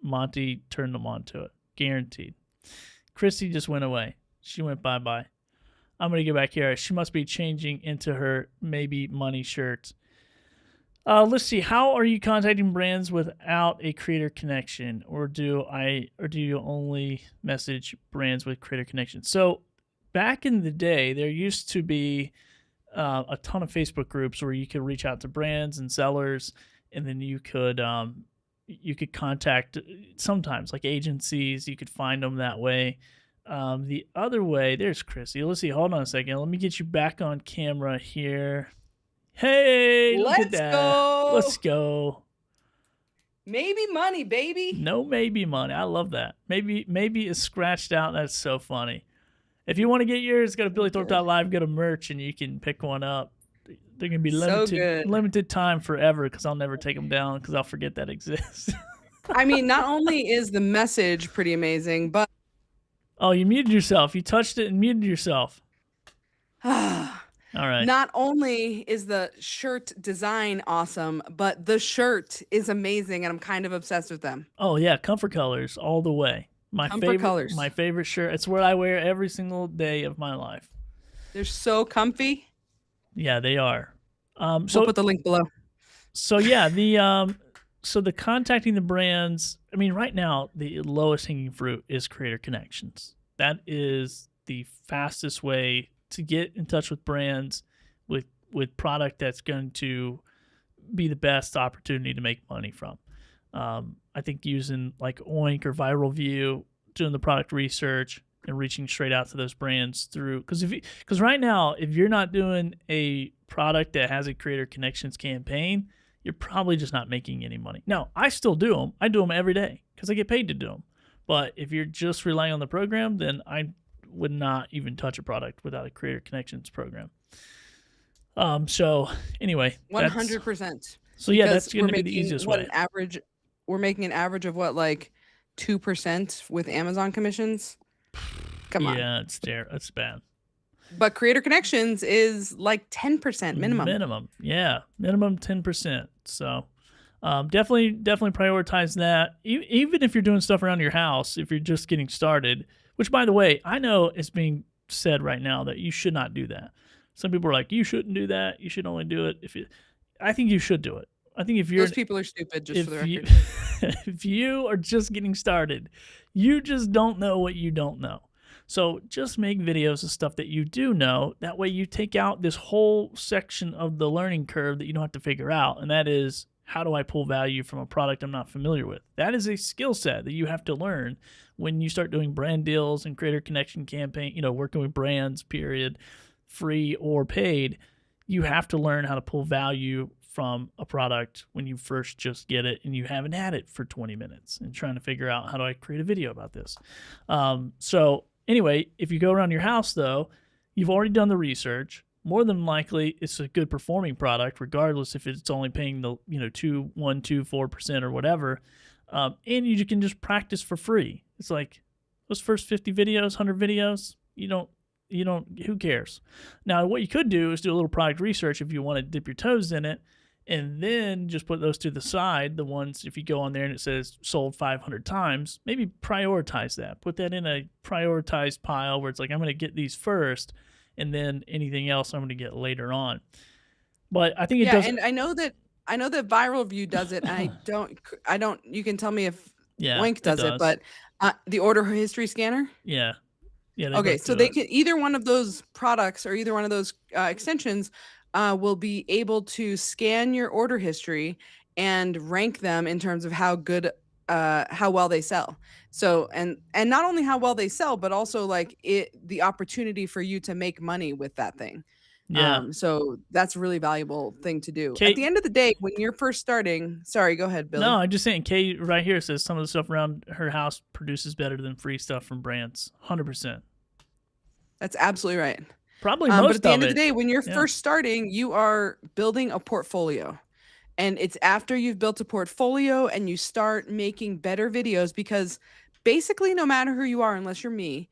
Monty turned them on to it. Guaranteed. KRISSY just went away. She went bye-bye. I'm going to get back here. She must be changing into her maybe money shirt. Let's see. How are you contacting brands without a creator connection, or do you only message brands with creator connection? So back in the day, there used to be a ton of Facebook groups where you could reach out to brands and sellers, and then you could contact sometimes like agencies. You could find them that way. The other way, there's Chrissy. Let's see. Hold on a second. Let me get you back on camera here. Hey, look at that. Go. Let's go. Maybe money, baby. No, maybe money. I love that. Maybe is scratched out. That's so funny. If you want to get yours, go to BillyThorpe.live, go to merch, and you can pick one up. They're going to be limited time forever, because I'll never take them down because I'll forget that exists. I mean, not only is the message pretty amazing, but... Oh, you muted yourself. You touched it and muted yourself. All right. Not only is the shirt design awesome, but the shirt is amazing, and I'm kind of obsessed with them. Oh, yeah. Comfort colors all the way. My favorite shirt. It's what I wear every single day of my life. They're so comfy. Yeah, they are. So we'll put the link below. So yeah, the contacting the brands, I mean, right now the lowest hanging fruit is creator connections. That is the fastest way to get in touch with brands with product that's going to be the best opportunity to make money from. I think using like Oink or Viral View, doing the product research and reaching straight out to those brands through, because right now, if you're not doing a product that has a creator connections campaign, you're probably just not making any money. Now, I still do them. I do them every day because I get paid to do them. But if you're just relying on the program, then I would not even touch a product without a creator connections program. So anyway, 100%. So yeah, that's going to be the easiest way. We're making an average of what, like 2% with Amazon commissions. Come on. Yeah, it's bad. But creator connections is like 10% minimum. Minimum, yeah, minimum 10%. So definitely prioritize that. Even if you're doing stuff around your house, if you're just getting started. Which, by the way, I know it's being said right now that you should not do that. Some people are like, you shouldn't do that. You should only do it if you. I think you should do it. I think if those people are stupid, just for the record. If you are just getting started, you just don't know what you don't know. So just make videos of stuff that you do know. That way you take out this whole section of the learning curve that you don't have to figure out. And that is, how do I pull value from a product I'm not familiar with? That is a skill set that you have to learn when you start doing brand deals and creator connection campaign, working with brands, period, free or paid. You have to learn how to pull value from a product when you first just get it and you haven't had it for 20 minutes and trying to figure out, how do I create a video about this? So anyway, if you go around your house though, you've already done the research. More than likely it's a good performing product, regardless if it's only paying the 4% or whatever. And you can just practice for free. It's like those first 50 videos, 100 videos, who cares? Now, what you could do is do a little product research if you want to dip your toes in it, and then just put those to the side. The ones, if you go on there and it says sold 500 times, maybe prioritize that. Put that in a prioritized pile where it's like, I'm going to get these first, and then anything else I'm going to get later on. But I think it does. And I know that Viral View does it. I don't. You can tell me if Oink does it, but the order history scanner. Yeah. Okay, so they can, either one of those products or either one of those extensions will be able to scan your order history and rank them in terms of how well they sell. So and not only how well they sell, but also like the opportunity for you to make money with that thing. Yeah. So that's a really valuable thing to do. At the end of the day, when you're first starting, sorry, go ahead, Billy. No, I'm just saying, Kay right here says some of the stuff around her house produces better than free stuff from brands. 100%. That's absolutely right. Probably most of it. But at the end of the day, when you're first starting, you are building a portfolio. And it's after you've built a portfolio and you start making better videos, because basically no matter who you are, unless you're me,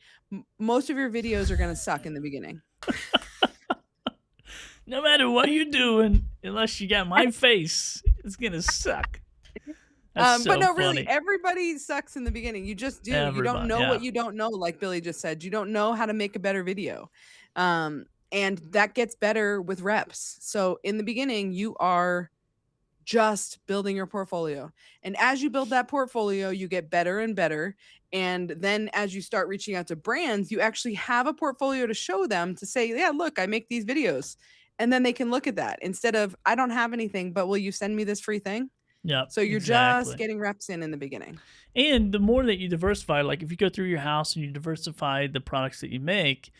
most of your videos are going to suck in the beginning. No matter what you're doing, unless you got my face, it's going to suck. But no, really, everybody sucks in the beginning. You just do. You don't know what you don't know, like Billy just said. You don't know how to make a better video. And that gets better with reps. So in the beginning, you are just building your portfolio. And as you build that portfolio, you get better and better. And then as you start reaching out to brands, you actually have a portfolio to show them to say, yeah, look, I make these videos. And then they can look at that instead of, I don't have anything, but will you send me this free thing? Yep, So you're just exactly. getting reps in the beginning. And the more that you diversify, like if you go through your house and you diversify the products that you make,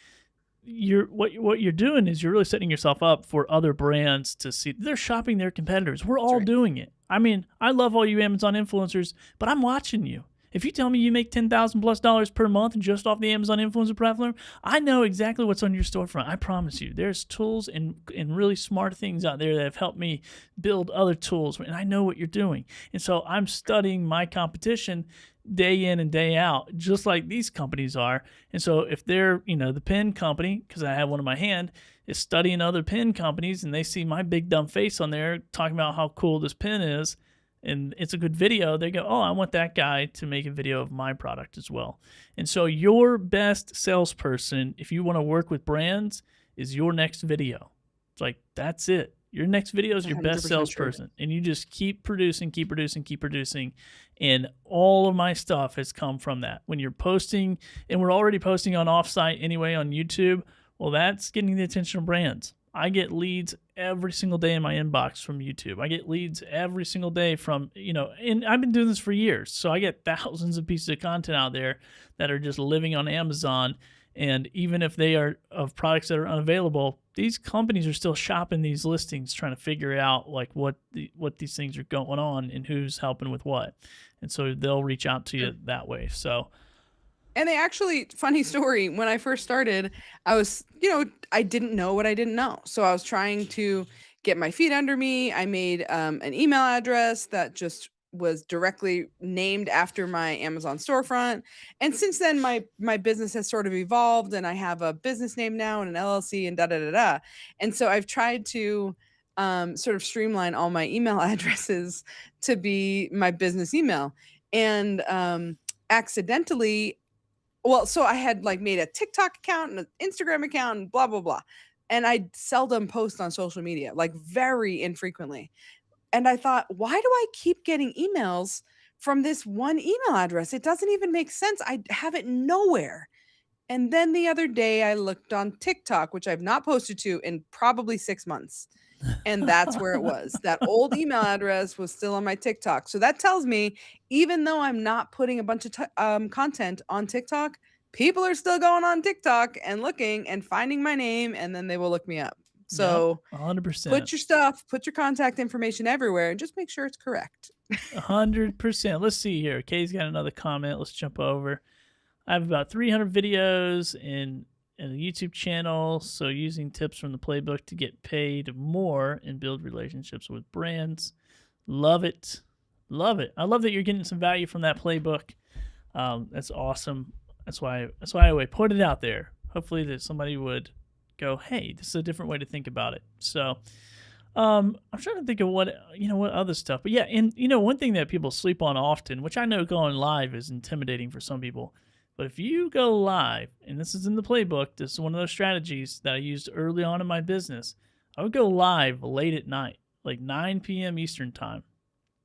what you're doing is you're really setting yourself up for other brands to see. They're shopping their competitors. We're all doing it. I mean, I love all you Amazon influencers, but I'm watching you. If you tell me you make $10,000+ per month just off the Amazon influencer platform, I know exactly what's on your storefront. I promise you. There's tools and really smart things out there that have helped me build other tools, and I know what you're doing. And so I'm studying my competition day in and day out, just like these companies are. And so if they're, the pen company, because I have one in my hand, is studying other pen companies and they see my big dumb face on there talking about how cool this pen is, and it's a good video, they go, oh, I want that guy to make a video of my product as well. And so your best salesperson, if you want to work with brands, is your next video. It's like, that's it. Your next video is your best salesperson. And you just keep producing, keep producing, keep producing. And all of my stuff has come from that. When you're posting, and we're already posting on Offsite anyway on YouTube, well, that's getting the attention of brands. I get leads every single day in my inbox from YouTube. I get leads every single day from, and I've been doing this for years. So I get thousands of pieces of content out there that are just living on Amazon. And even if they are of products that are unavailable, these companies are still shopping these listings, trying to figure out like what these things are going on and who's helping with what. And so they'll reach out to you that way. So. And they actually, funny story, when I first started, I was, I didn't know what I didn't know. So I was trying to get my feet under me. I made an email address that just was directly named after my Amazon storefront. And since then, my business has sort of evolved and I have a business name now and an LLC and da-da-da-da. And so I've tried to sort of streamline all my email addresses to be my business email. And accidentally, so I had like made a TikTok account and an Instagram account and blah, blah, blah. And I seldom post on social media, like very infrequently. And I thought, why do I keep getting emails from this one email address? It doesn't even make sense. I have it nowhere. And then the other day I looked on TikTok, which I've not posted to in probably 6 months. And that's where it was. That old email address was still on my TikTok. So that tells me, even though I'm not putting a bunch of content on TikTok, people are still going on TikTok and looking and finding my name, and then they will look me up. So 100%. Put your stuff, put your contact information everywhere, and just make sure it's correct. 100%. Let's see here. Kay's got another comment. Let's jump over. I have about 300 videos in a YouTube channel, so using tips from the playbook to get paid more and build relationships with brands. Love it. Love it. I love that you're getting some value from that playbook. That's awesome. That's why I put it out there. Hopefully that somebody would go, hey, this is a different way to think about it. So I'm trying to think of what other stuff. But yeah, and one thing that people sleep on often, which I know going live is intimidating for some people, but if you go live, and this is in the playbook, this is one of those strategies that I used early on in my business. I would go live late at night, like 9 p.m. Eastern time.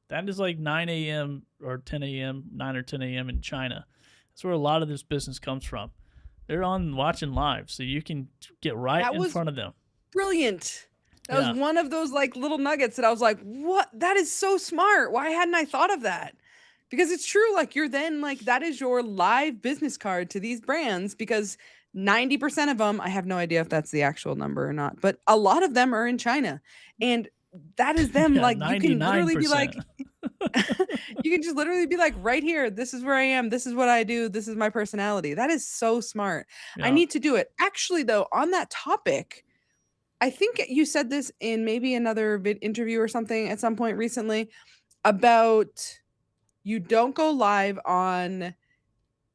That is like 9 a.m. or 10 a.m., 9 or 10 a.m. in China. That's where a lot of this business comes from. They're on watching live, so you can get right in front of them. Brilliant. That was one of those like little nuggets that I was like, what? That is so smart. Why hadn't I thought of that? Because it's true, like you're then like, that is your live business card to these brands, because 90% of them, I have no idea if that's the actual number or not, but a lot of them are in China. And that is them, like 99%. You can literally be like, you can just literally be like, right here, this is where I am, this is what I do, this is my personality. That is so smart. Yeah. I need to do it. Actually, though, on that topic, I think you said this in maybe another interview or something at some point recently about you don't go live on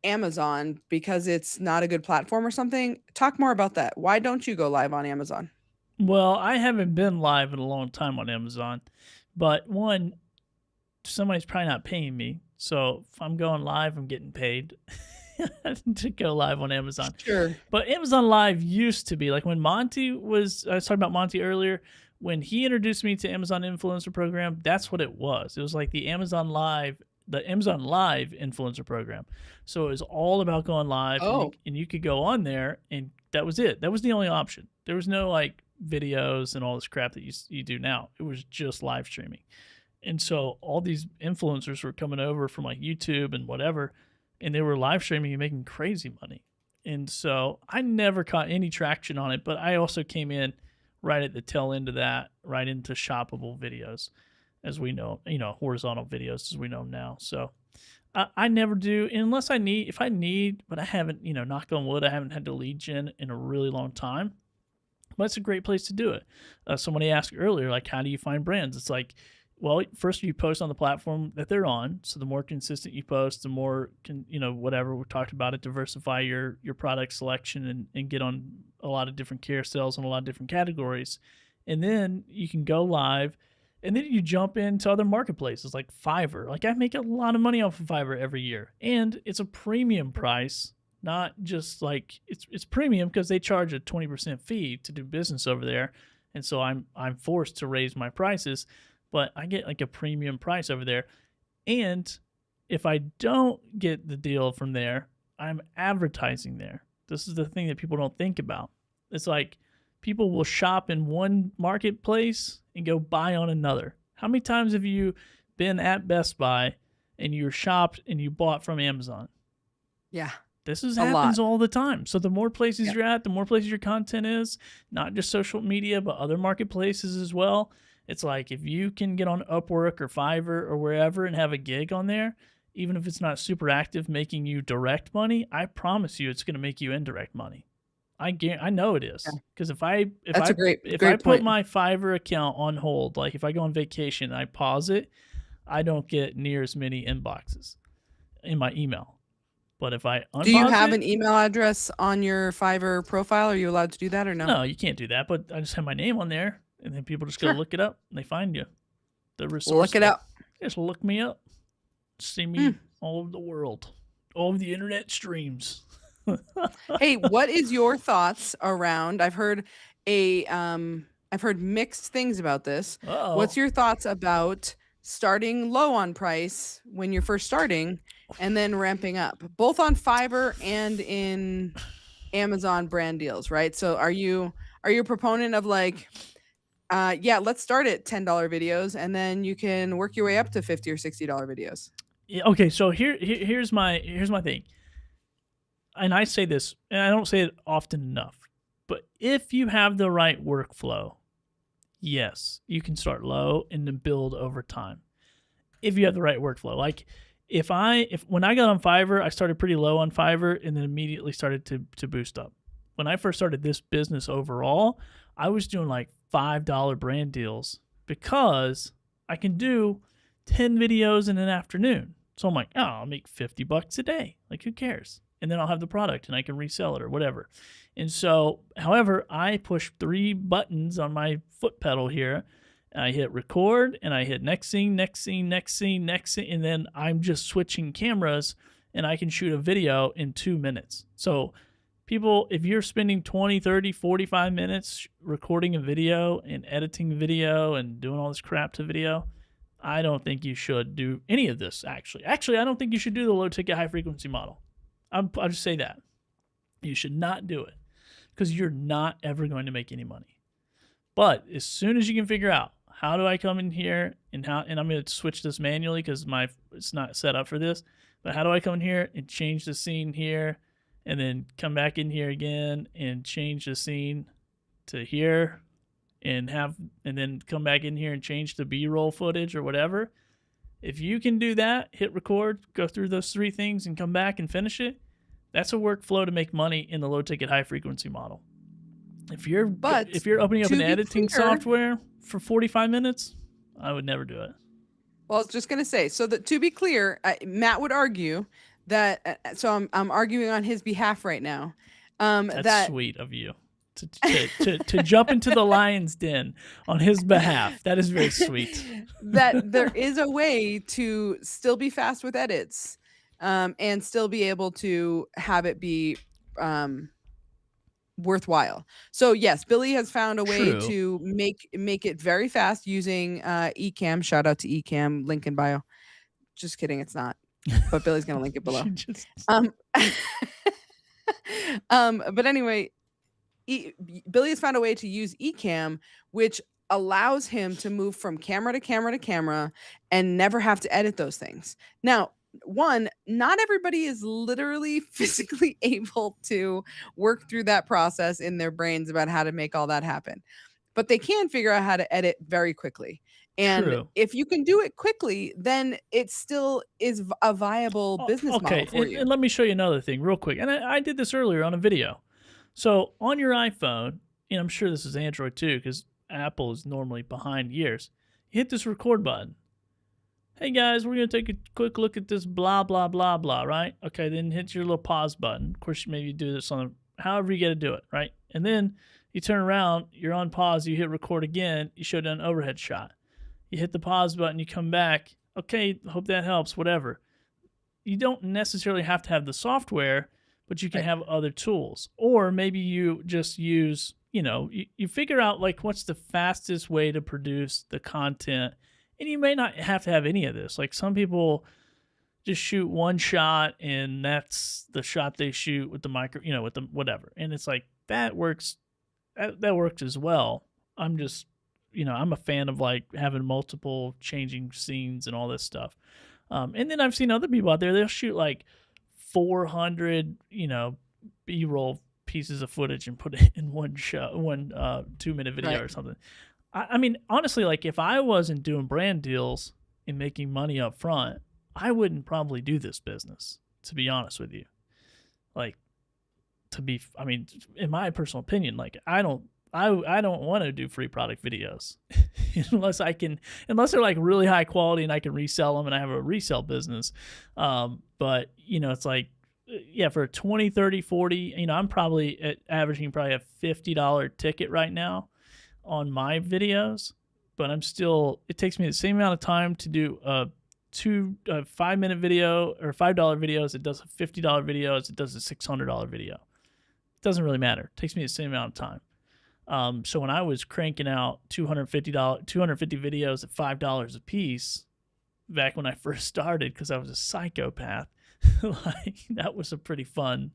Amazon because it's not a good platform or something. Talk more about that. Why don't you go live on Amazon? Well, I haven't been live in a long time on Amazon, but one, somebody's probably not paying me. So if I'm going live, I'm getting paid to go live on Amazon. Sure. But Amazon Live used to be like when Monty was, I was talking about Monty earlier, when he introduced me to Amazon Influencer Program, that's what it was. It was like the Amazon Live influencer program. So it was all about going live, and you could go on there, and that was it. That was the only option. There was no like videos and all this crap that you do now. It was just live streaming. And so all these influencers were coming over from like YouTube and whatever, and they were live streaming and making crazy money. And so I never caught any traction on it, but I also came in right at the tail end of that, right into shoppable videos, as we know, horizontal videos as we know now. So I never do, unless if I need, but I haven't, knock on wood, I haven't had to lead gen in a really long time. But it's a great place to do it. Somebody asked earlier, like, how do you find brands? It's like, well, first you post on the platform that they're on. So the more consistent you post, the more whatever we talked about it, diversify your product selection and get on a lot of different carousels and a lot of different categories. And then you can go live, and then you jump into other marketplaces like Fiverr. Like I make a lot of money off of Fiverr every year, and it's a premium price, not just like it's premium because they charge a 20% fee to do business over there. And so I'm forced to raise my prices, but I get like a premium price over there. And if I don't get the deal from there, I'm advertising there. This is the thing that people don't think about. It's like people will shop in one marketplace and go buy on another. How many times have you been at Best Buy and you shopped and you bought from Amazon? Yeah. This happens all the time. So the more places you're at, the more places your content is, not just social media, but other marketplaces as well. It's like if you can get on Upwork or Fiverr or wherever and have a gig on there, even if it's not super active making you direct money, I promise you it's going to make you indirect money. I know it is, because if I put my Fiverr account on hold, like if I go on vacation and I pause it, I don't get near as many inboxes in my email. But if I unpause do you have an email address on your Fiverr profile? Are you allowed to do that or no? No, you can't do that. But I just have my name on there, and then people just go look it up and they find you. The resource. Look it up. Just look me up. See me all over the world, all of the internet streams. Hey, what is your thoughts around? I've heard mixed things about this. What's your thoughts about starting low on price when you're first starting and then ramping up, both on Fiverr and in Amazon brand deals, right? So are you a proponent of like, let's start at $10 videos and then you can work your way up to $50 or $60 videos? Yeah, okay, so here's my thing. And I say this, and I don't say it often enough, but if you have the right workflow, yes, you can start low and then build over time. If you have the right workflow, like when I got on Fiverr, I started pretty low on Fiverr and then immediately started to boost up. When I first started this business overall, I was doing like $5 brand deals because I can do 10 videos in an afternoon. So I'm like, oh, I'll make $50 a day. Like, who cares? And then I'll have the product and I can resell it or whatever. And so, however, I push 3 buttons on my foot pedal here. I hit record and I hit next scene, next scene, next scene, next scene. And then I'm just switching cameras and I can shoot a video in 2 minutes. So people, if you're spending 20, 30, 45 minutes recording a video and editing video and doing all this crap to video, I don't think you should do any of this, actually. Actually, I don't think you should do the low ticket, high frequency model. I'll just say that. You should not do it because you're not ever going to make any money. But as soon as you can figure out how do I come in here and I'm going to switch this manually because it's not set up for this, but how do I come in here and change the scene here and then come back in here again and change the scene to here and then come back in here and change the B-roll footage or whatever. If you can do that, hit record, go through those 3 things and come back and finish it, that's a workflow to make money in the low ticket, high frequency model. If you're opening up an editing software for 45 minutes, I would never do it. Well, I was just going to say, so that to be clear, Matt would argue that, so I'm arguing on his behalf right now. That's sweet of you to jump into the lion's den on his behalf. That is very sweet. That there is a way to still be fast with edits, and still be able to have it be worthwhile. So yes, Billy has found a way True. to make it very fast using ECAMM. Shout out to ECAMM, link in bio. Just kidding, it's not. But Billy's gonna link it below. Um, but anyway, Billy has found a way to use ECAMM, which allows him to move from camera to camera to camera and never have to edit those things. Now, one, not everybody is literally physically able to work through that process in their brains about how to make all that happen, but they can figure out how to edit very quickly. And True. if you can do it quickly, then it still is a viable business model for you. And let me show you another thing real quick. And I did this earlier on a video. So on your iPhone, and I'm sure this is Android too, because Apple is normally behind years, you hit this record button. Hey guys, we're going to take a quick look at this blah, blah, blah, blah, right? Okay, then hit your little pause button. Of course, maybe you do this on however you got to do it, right? And then you turn around, you're on pause, you hit record again, you show down an overhead shot. You hit the pause button, you come back. Okay, hope that helps, whatever. You don't necessarily have to have the software, but you can have other tools. Or maybe you just use, you figure out like what's the fastest way to produce the content. And you may not have to have any of this. Like some people just shoot one shot and that's the shot they shoot with the micro, with the whatever. And it's like, that works. That works as well. I'm just, I'm a fan of like having multiple changing scenes and all this stuff. And then I've seen other people out there, they'll shoot like 400, B-roll pieces of footage and put it in one 2-minute video or something. I mean, honestly, like if I wasn't doing brand deals and making money up front, I wouldn't probably do this business, to be honest with you. Like, in my personal opinion, like I don't want to do free product videos unless they're like really high quality and I can resell them and I have a resale business. But it's like, yeah, for 20, 30, 40, I'm probably averaging probably a $50 ticket right now on my videos, but it takes me the same amount of time to do a 5-minute video or $5 video as it does a $50 video as it does a $600 video. It doesn't really matter. It takes me the same amount of time. So when I was cranking out 250 videos at $5 a piece back when I first started, because I was a psychopath, like that was a pretty fun,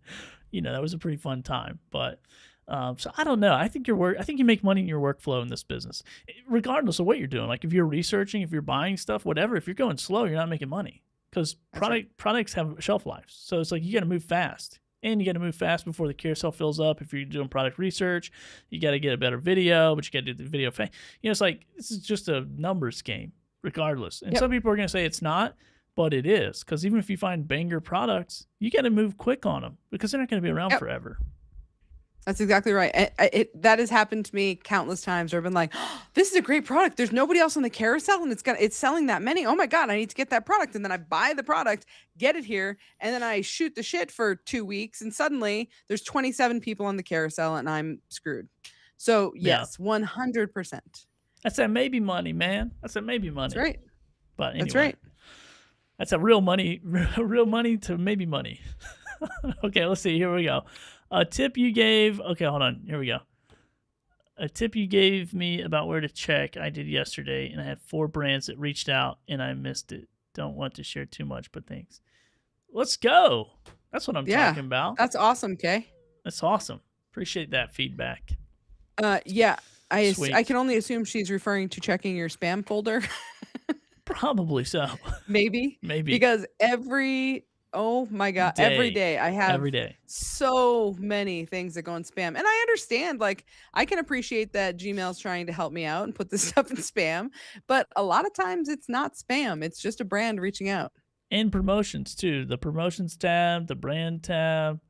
time. But so I don't know. I think you make money in your workflow in this business, regardless of what you're doing. Like if you're researching, if you're buying stuff, whatever. If you're going slow, you're not making money because products have shelf lives. So it's like you got to move fast. And you got to move fast before the carousel fills up. If you're doing product research, you got to get a better video, but you got to do the video. It's like this is just a numbers game, regardless. And some people are going to say it's not, but it is. Because even if you find banger products, you got to move quick on them because they're not going to be around forever. That's exactly right. That has happened to me countless times where I've been like, oh, this is a great product. There's nobody else on the carousel and it's selling that many. Oh my God, I need to get that product. And then I buy the product, get it here, and then I shoot the shit for 2 weeks and suddenly there's 27 people on the carousel and I'm screwed. So yes, 100%. That's that maybe money, man. That's that maybe money. That's right. But anyway, that's right. That's a real money to maybe money. Okay, let's see. Here we go. A tip you gave. Okay, hold on. Here we go. A tip you gave me about where to check. I did yesterday, and I had 4 brands that reached out, and I missed it. Don't want to share too much, but thanks. Let's go. That's what I'm talking about. That's awesome, Kay. That's awesome. Appreciate that feedback. Yeah. I can only assume she's referring to checking your spam folder. Probably so. Maybe. Because oh my God, every day I have so many things that go in spam. And I understand, like, I can appreciate that Gmail's trying to help me out and put this stuff in spam, but a lot of times it's not spam. It's just a brand reaching out. And promotions too. The promotions tab, the brand tab.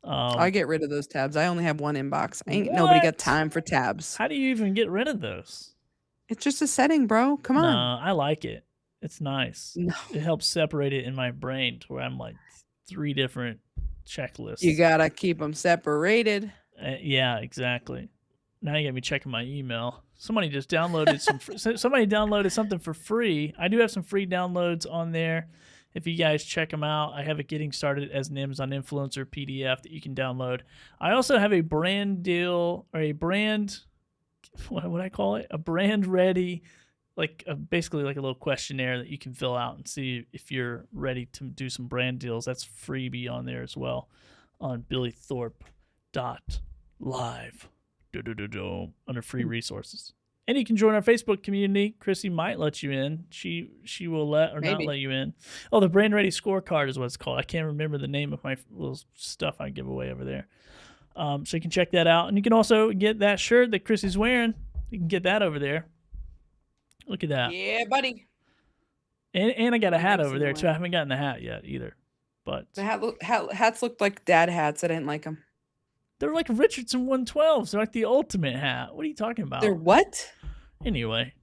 I get rid of those tabs. I only have one inbox. Nobody got time for tabs. How do you even get rid of those? It's just a setting, bro. Come on. No, I like it. It's nice. No. It helps separate it in my brain to where I'm like 3 different checklists. You gotta keep them separated. Yeah, exactly. Now you got me checking my email. Somebody just downloaded somebody downloaded something for free. I do have some free downloads on there, If you guys check them out, I have a Getting Started as an Amazon Influencer PDF that you can download. I also have a brand deal, or a brand, what would I call it? A brand ready, like basically like a little questionnaire that you can fill out and see if you're ready to do some brand deals. That's freebie on there as well on billythorpe.live under free resources. And you can join our Facebook community. Krissy might let you in. She will let or not let you in. Oh, the Brand Ready Scorecard is what it's called. I can't remember the name of my little stuff I give away over there. So you can check that out. And you can also get that shirt that Krissy's wearing. You can get that over there. Look at that. Yeah, buddy. And I got a hat over there, too. I haven't gotten the hat yet either. But the hats looked like dad hats. I didn't like them. They're like Richardson 112s. They're like the ultimate hat. What are you talking about? They're what? Anyway,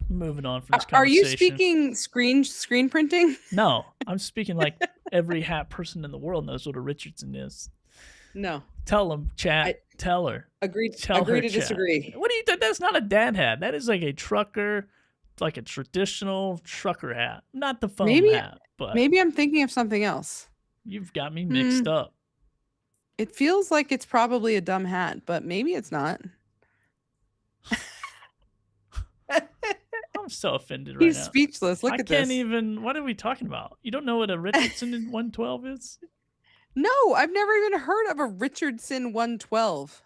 moving on from this conversation. Are you speaking screen printing? No, I'm speaking like every hat person in the world knows what a Richardson is. No. Tell them, chat. Tell her. Agree to disagree. What do you think? That's not a dad hat. That is like a trucker, like a traditional trucker hat. Not the foam hat. But maybe I'm thinking of something else. You've got me mixed up. It feels like it's probably a dumb hat, but maybe it's not. I'm so offended right now. He's speechless. Look at this. I can't even. What are we talking about? You don't know what a Richardson 112 is? No, I've never even heard of a Richardson 112.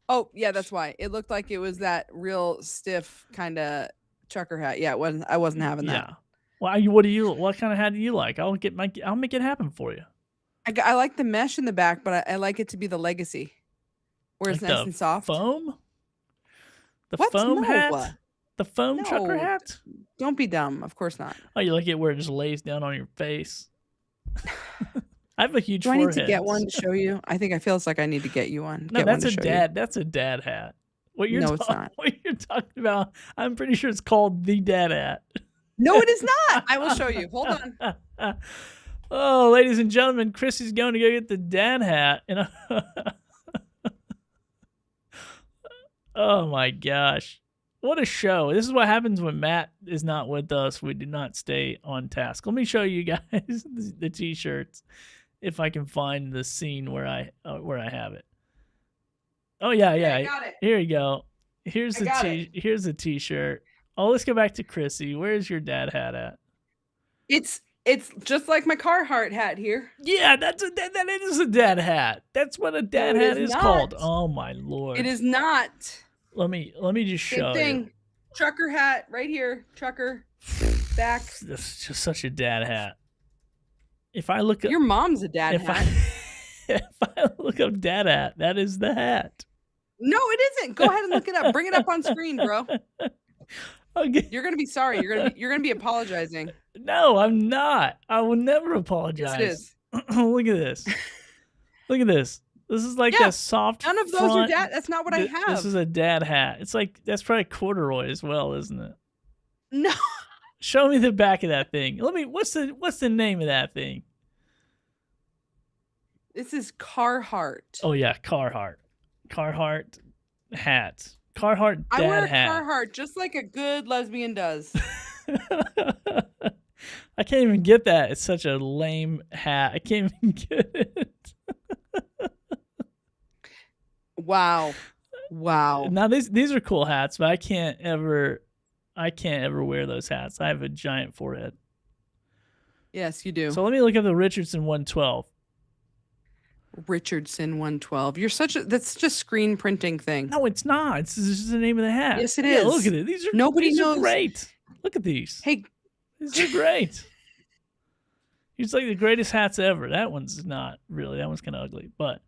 Oh, yeah, that's why. It looked like it was that real stiff kind of trucker hat. Yeah, I wasn't having that. Yeah. Well, what kind of hat do you like? I'll make it happen for you. I like the mesh in the back, but I like it to be the legacy, where it's like nice and soft. Foam? The foam hat? The foam trucker hat? Don't be dumb. Of course not. Oh, you like it where it just lays down on your face? I have a huge forehead. Do I need to get one to show you? I think I feel like I need to get you one. No, that's a dad. That's a dad hat. It's not. What you're talking about, I'm pretty sure it's called the dad hat. No, it is not. I will show you. Hold on. Oh, ladies and gentlemen, Krissy's going to go get the dad hat. Oh my gosh. What a show. This is what happens when Matt is not with us. We do not stay on task. Let me show you guys the t-shirts if I can find the scene where I have it. Oh yeah. I got it. Here you go. Here's the t-shirt. Oh, let's go back to Krissy. Where's your dad hat at? It's just like my Carhartt hat here. Yeah, that is a dad hat. That's what a dad hat is called. Oh my Lord. It is not. Let me just show you. Trucker hat right here. Trucker back. That's just such a dad hat. If I look up your mom's a dad hat. If I look up dad hat, that is the hat. No, it isn't. Go ahead and look it up. Bring it up on screen, bro. Okay. You're gonna be sorry. You're gonna be apologizing. No, I'm not. I will never apologize. Yes, it is. Look at this. Look at this. This is like a soft. None of those are dad. That's not what I have. This is a dad hat. It's like that's probably corduroy as well, isn't it? No. Show me the back of that thing. What's the name of that thing? This is Carhartt. Oh yeah, Carhartt. Carhartt hat. Carhartt dad hat. I wear Carhartt just like a good lesbian does. I can't even get that. It's such a lame hat. I can't even get it. Wow. Now these are cool hats, but I can't ever wear those hats. I have a giant forehead. Yes, you do. So let me look up the Richardson 112. Richardson 112. That's just screen printing thing. No, it's not. This is the name of the hat. Yes, it is. Look at it. These are great. Look at these. Hey, these are great. It's like the greatest hats ever. That one's not really. That one's kind of ugly, but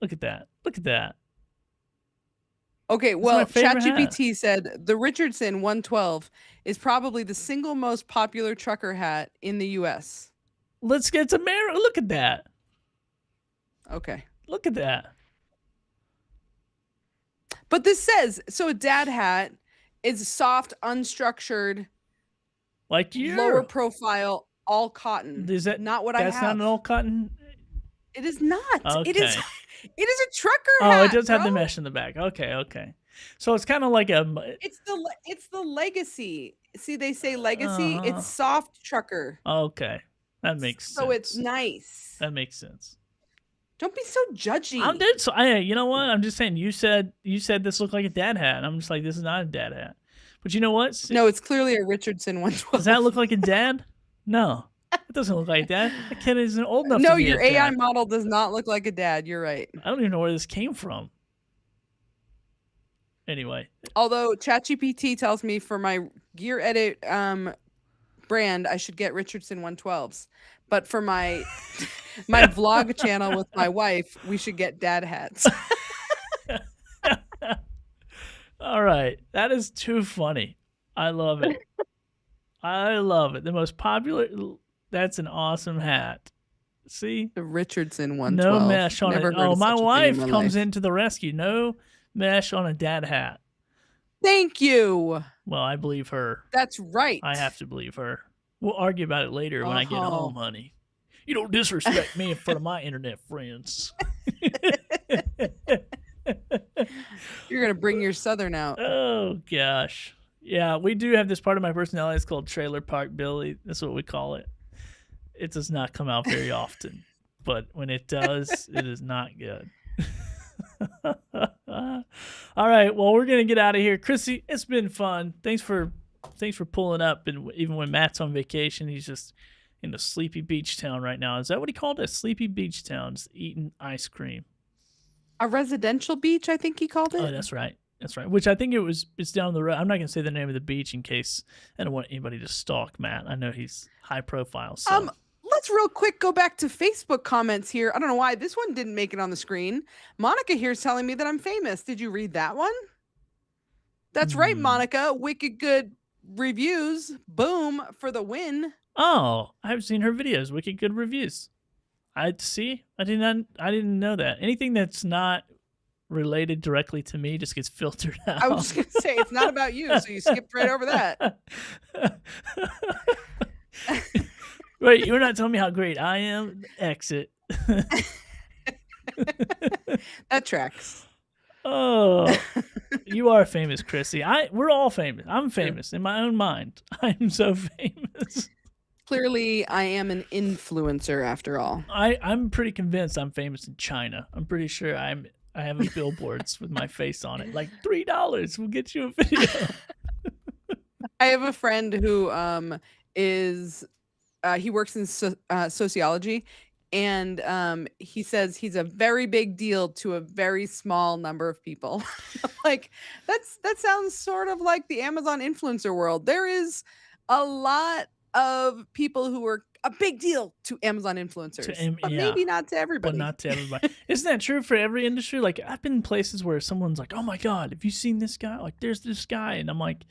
look at that. Look at that. Okay, well, ChatGPT said the Richardson 112 is probably the single most popular trucker hat in the U.S. Let's get to America. Look at that. Okay. Look at that. But this says, so a dad hat is soft, unstructured, like you, lower profile, all cotton. Is that not what I have? That's not an all cotton? It is not. Okay. It is a trucker hat. Oh, it does have the mesh in the back. Okay. So it's kind of like a. It's the legacy. See, they say legacy. Uh, It's soft trucker. okay, that makes sense. So it's nice. That makes sense. Don't be so judgy. I'm dead. So you know what? I'm just saying. You said this looked like a dad hat. I'm just like, this is not a dad hat. But you know what? No, it's clearly a Richardson 112. Does that look like a dad? No, it doesn't look like that. The kid isn't old enough. No, to be your a dad. AI model does not look like a dad. You're right. I don't even know where this came from. Anyway. Although ChatGPT tells me for my gear edit brand, I should get Richardson 112s. But for my vlog channel with my wife, we should get dad hats. All right. That is too funny. I love it. I love it. The most popular. That's an awesome hat. See? The Richardson 112. No mesh on it. Oh, my wife comes into the rescue. No mesh on a dad hat. Thank you. Well, I believe her. That's right. I have to believe her. We'll argue about it later when I get home, honey. You don't disrespect me in front of my internet friends. You're going to bring your Southern out. Oh, gosh. Yeah, we do have this part of my personality. It's called Trailer Park Billy. That's what we call it. It does not come out very often. But when it does, it is not good. All right, well, we're gonna get out of here. KRISSY, it's been fun. Thanks for pulling up. And even when Matt's on vacation, he's just in a sleepy beach town right now. Is that what he called it? Sleepy beach town, just eating ice cream. A residential beach, I think he called it. Oh, that's right. That's right. Which I think it's down the road. I'm not gonna say the name of the beach in case I don't want anybody to stalk Matt. I know he's high profile. So. Let's real quick go back to Facebook comments here. I don't know why this one didn't make it on the screen. Monica here is telling me that I'm famous. Did you read that one? That's right, Monica. Wicked good reviews. Boom for the win. Oh, I've seen her videos. Wicked good reviews. I didn't know that. Anything that's not related directly to me just gets filtered out. I was just gonna say it's not about you, so you skipped right over that. Wait, you're not telling me how great I am? Exit. That tracks. Oh, you are famous, KRISSY. We're all famous. I'm famous in my own mind. I'm so famous. Clearly, I am an influencer after all. I'm pretty convinced I'm famous in China. I'm pretty sure I have billboards with my face on it. Like $3 will get you a video. I have a friend who is. He works in sociology, and he says he's a very big deal to a very small number of people. Like that sounds sort of like the Amazon influencer world. There is a lot of people who are a big deal to Amazon influencers, but maybe not to everybody. But not to everybody. Isn't that true for every industry? Like I've been in places where someone's like, "Oh my God, have you seen this guy? Like there's this guy," and I'm like,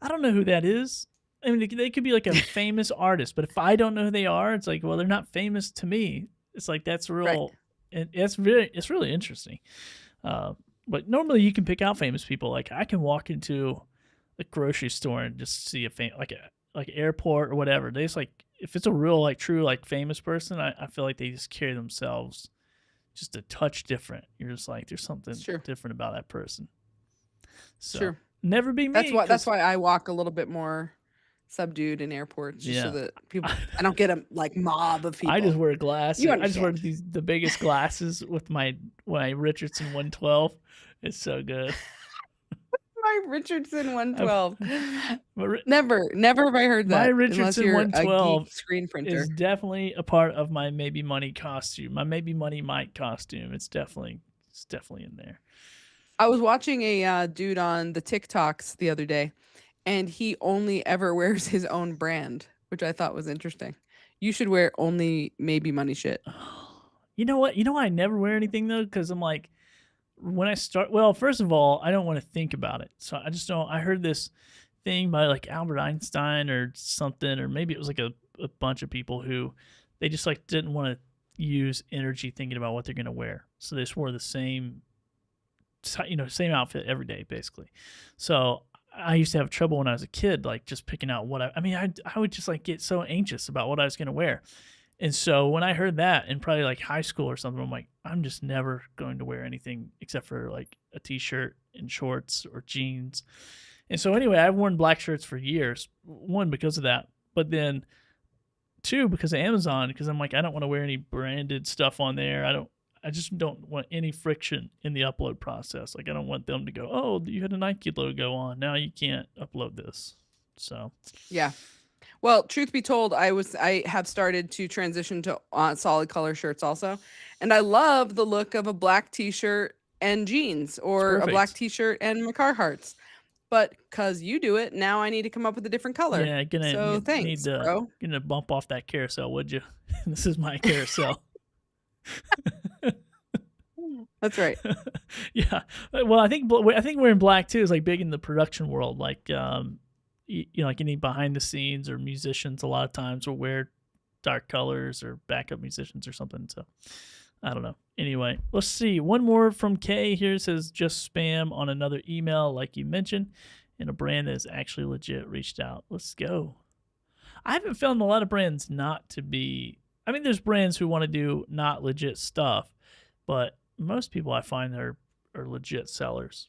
"I don't know who that is." I mean, they could be like a famous artist, but if I don't know who they are, it's like, well, they're not famous to me. It's like that's real. Right. It's really interesting. But normally you can pick out famous people. Like I can walk into a grocery store and just see like airport or whatever. They just like if it's a real like true like famous person, I feel like they just carry themselves just a touch different. You're just like there's something different about that person. So never be me. That's why I walk a little bit more subdued in airports just so that people I don't get a like mob of people. I just wear glasses. I just wear the biggest glasses with my Richardson 112. It's so good. My Richardson 112. Never have I heard that. My Richardson 112 screen printer is definitely a part of my Maybe Money costume. My Maybe Money Mike costume. It's definitely in there. I was watching a dude on the TikToks the other day. And he only ever wears his own brand, which I thought was interesting. You should wear only Maybe Money shit. You know what? You know why I never wear anything, though? Because I'm like, when I start... Well, first of all, I don't want to think about it. So I just don't... I heard this thing by like Albert Einstein or something, or maybe it was like a bunch of people who they just like didn't want to use energy thinking about what they're going to wear. So they just wore the same outfit every day, basically. So... I used to have trouble when I was a kid, like just picking out what I would just like get so anxious about what I was going to wear. And so when I heard that in probably like high school or something, I'm like, I'm just never going to wear anything except for like a t-shirt and shorts or jeans. And so anyway, I've worn black shirts for years. One, because of that, but then two, because of Amazon, because I'm like, I don't want to wear any branded stuff on there. I just don't want any friction in the upload process. Like, I don't want them to go, oh, you had a Nike logo on, now you can't upload this. So yeah. Well, truth be told, I have started to transition to solid color shirts also, and I love the look of a black t-shirt and jeans, or a black t-shirt and my Carhartts. But because you do it, now I need to come up with a different color. Yeah, thanks, bro. Gonna bump off that carousel, would you? This is my carousel. That's right. Yeah. Well, I think wearing black too is like big in the production world. Like, like any behind the scenes or musicians, a lot of times will wear dark colors, or backup musicians or something. So I don't know. Anyway, let's see. One more from Kay here. It says, just spam on another email like you mentioned, and a brand that is actually legit reached out. Let's go. I haven't found a lot of brands not to be. I mean, there's brands who want to do not legit stuff, but most people I find are legit sellers.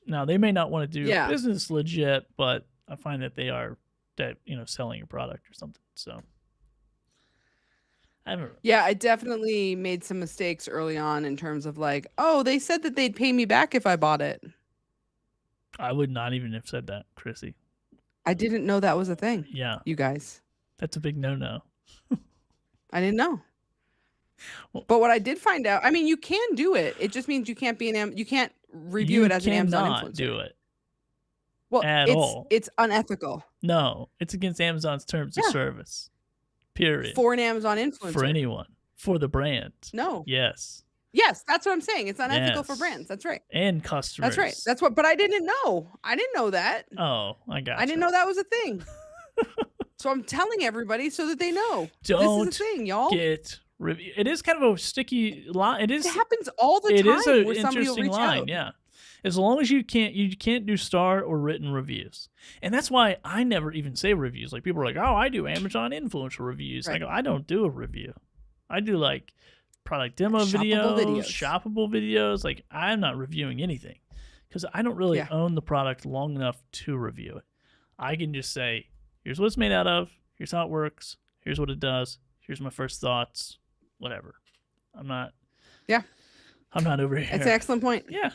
Now, they may not want to do business legit, but I find that they are selling a product or something. So I definitely made some mistakes early on in terms of like, oh, they said that they'd pay me back if I bought it. I would not even have said that, Chrissy. I didn't know that was a thing. Yeah. You guys. That's a big no-no. I didn't know. Well, but what I did find out, I mean, you can do it. It just means you can't you can't review it as an Amazon influencer. Do it. Well, it's unethical. No, it's against Amazon's terms of service. Period. For an Amazon influencer. For anyone. For the brand. No. Yes. Yes, that's what I'm saying. It's unethical for brands. That's right. And customers. That's right. But I didn't know. I didn't know that. Oh, I got you. I didn't know that was a thing. So I'm telling everybody so that they know. Don't this is a thing, y'all. It is kind of a sticky line. It happens all the time. It is an interesting line, yeah. As long as you can't do star or written reviews. And that's why I never even say reviews. Like, people are like, oh, I do Amazon influencer reviews. Right. I go, I don't do a review. I do like product demo videos, shoppable videos. Like, I'm not reviewing anything because I don't really own the product long enough to review it. I can just say, here's what it's made out of. Here's how it works. Here's what it does. Here's my first thoughts. Whatever. I'm not over here. That's an excellent point. Yeah.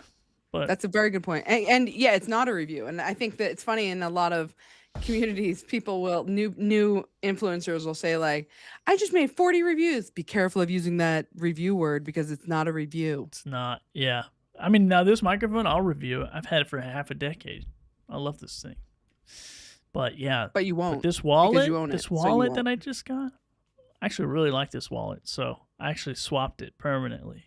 But that's a very good point. And yeah, it's not a review. And I think that it's funny, in a lot of communities, people will, new influencers will say like, I just made 40 reviews. Be careful of using that review word because it's not a review. It's not. Yeah. I mean, now this microphone, I'll review it. I've had it for half a decade. I love this thing. But yeah. But you won't. But this wallet, that I just got, I actually really like this wallet. So I actually swapped it permanently.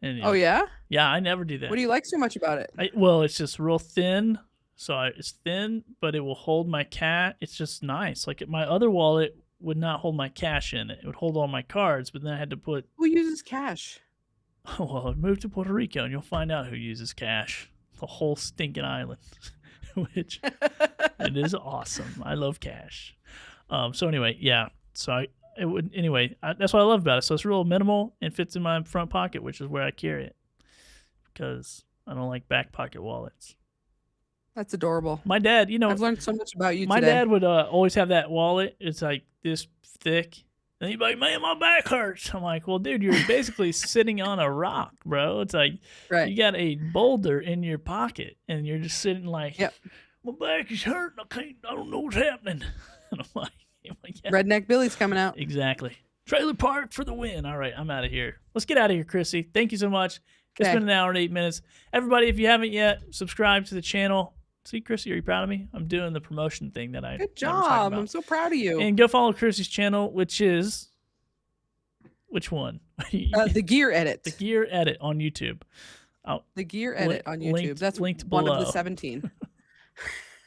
And, oh, yeah? Yeah, I never do that. What do you like so much about it? Well, it's just real thin. So it's thin, but it will hold my cash. It's just nice. Like, my other wallet would not hold my cash in it. It would hold all my cards, but then I had to put... Who uses cash? Well, I moved to Puerto Rico, and you'll find out who uses cash. The whole stinking island, which it is awesome. I love cash. So anyway, yeah. So that's what I love about it. So it's real minimal and fits in my front pocket, which is where I carry it because I don't like back pocket wallets. That's adorable. My dad, I've learned so much about you today. My dad would always have that wallet. It's like this thick. And he'd be like, man, my back hurts. I'm like, well, dude, you're basically sitting on a rock, bro. It's like you got a boulder in your pocket and you're just sitting like, my back is hurting. I don't know what's happening. And I'm like, yeah. Redneck Billy's coming out. Exactly. Trailer park for the win. All right, I'm out of here. Let's get out of here, Chrissy. Thank you so much. It's been an hour and 8 minutes. Everybody, if you haven't yet, subscribe to the channel. See, Chrissy, are you proud of me? I'm doing the promotion thing that I Good job. I'm so proud of you. And go follow Chrissy's channel, which is... Which one? The Gear Edit. The Gear Edit on YouTube. The Gear Edit on YouTube. That's linked one of the 17.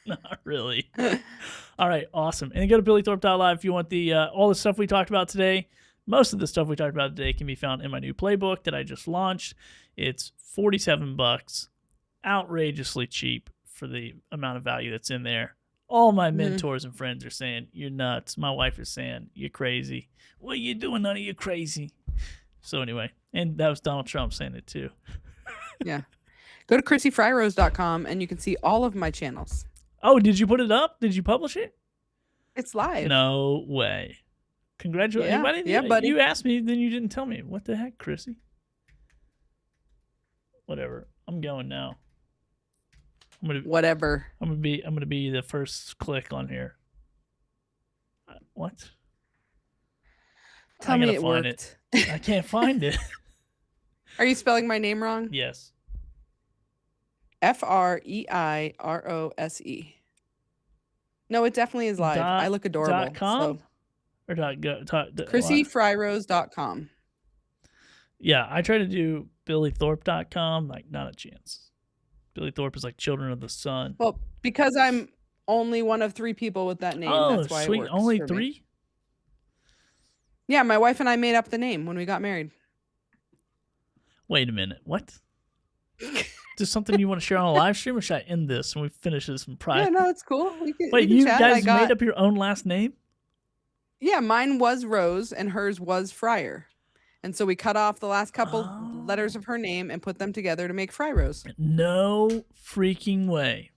Not really. All right, awesome. And go to BillyThorpe.live if you want the all the stuff we talked about today. Most of the stuff we talked about today can be found in my new playbook that I just launched. It's $47, outrageously cheap for the amount of value that's in there. All my mentors and friends are saying, you're nuts. My wife is saying, you're crazy. What are you doing? None of you crazy. So anyway, and that was Donald Trump saying it too. Yeah. Go to KRISSYFryrose.com and you can see all of my channels. Oh, did you put it up? Did you publish it? It's live. No way. Congratulations. Yeah, buddy. You asked me, then you didn't tell me. What the heck, Chrissy? Whatever. I'm going now. Whatever. I'm gonna be the first click on here. What? Tell me it worked. I can't find it. Are you spelling my name wrong? Yes. FREIROSE. No, it definitely is live. I look adorable. .com? Or .go? KRISSYFryrose.com. Yeah, I try to do BillyThorpe.com. Like, not a chance. Billy Thorpe is like Children of the Sun. Well, because I'm only one of 3 people with that name. Oh, that's why sweet. It works Only for 3? Me. Yeah, my wife and I made up the name when we got married. Wait a minute. What? Is this something you want to share on a live stream, or should I end this and we finish this in private? Yeah, no, it's cool. Wait, you guys made up your own last name? Yeah, mine was Rose and hers was Fryer. And so we cut off the last couple letters of her name and put them together to make Fry Rose. No freaking way.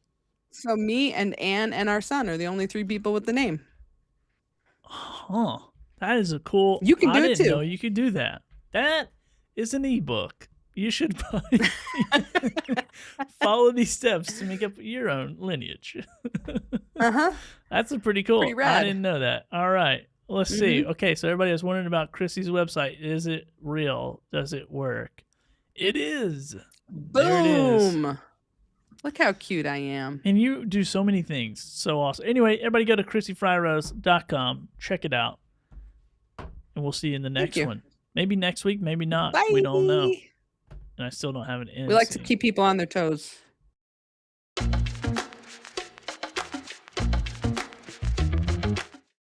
So me and Anne and our son are the only 3 people with the name. Huh. That is a cool... You can do it too. I didn't know you could do that. That is an ebook. You should probably follow these steps to make up your own lineage. That's a pretty cool. Pretty rad. I didn't know that. All right. Let's see. Okay, so everybody was wondering about Krissy's website. Is it real? Does it work? It is. Boom. There it is. Look how cute I am. And you do so many things. So awesome. Anyway, everybody go to KRISSYFryrose.com. Check it out. And we'll see you in the next one. Maybe next week, maybe not. Bye. We don't know. And I still don't have an end. We like to keep people on their toes.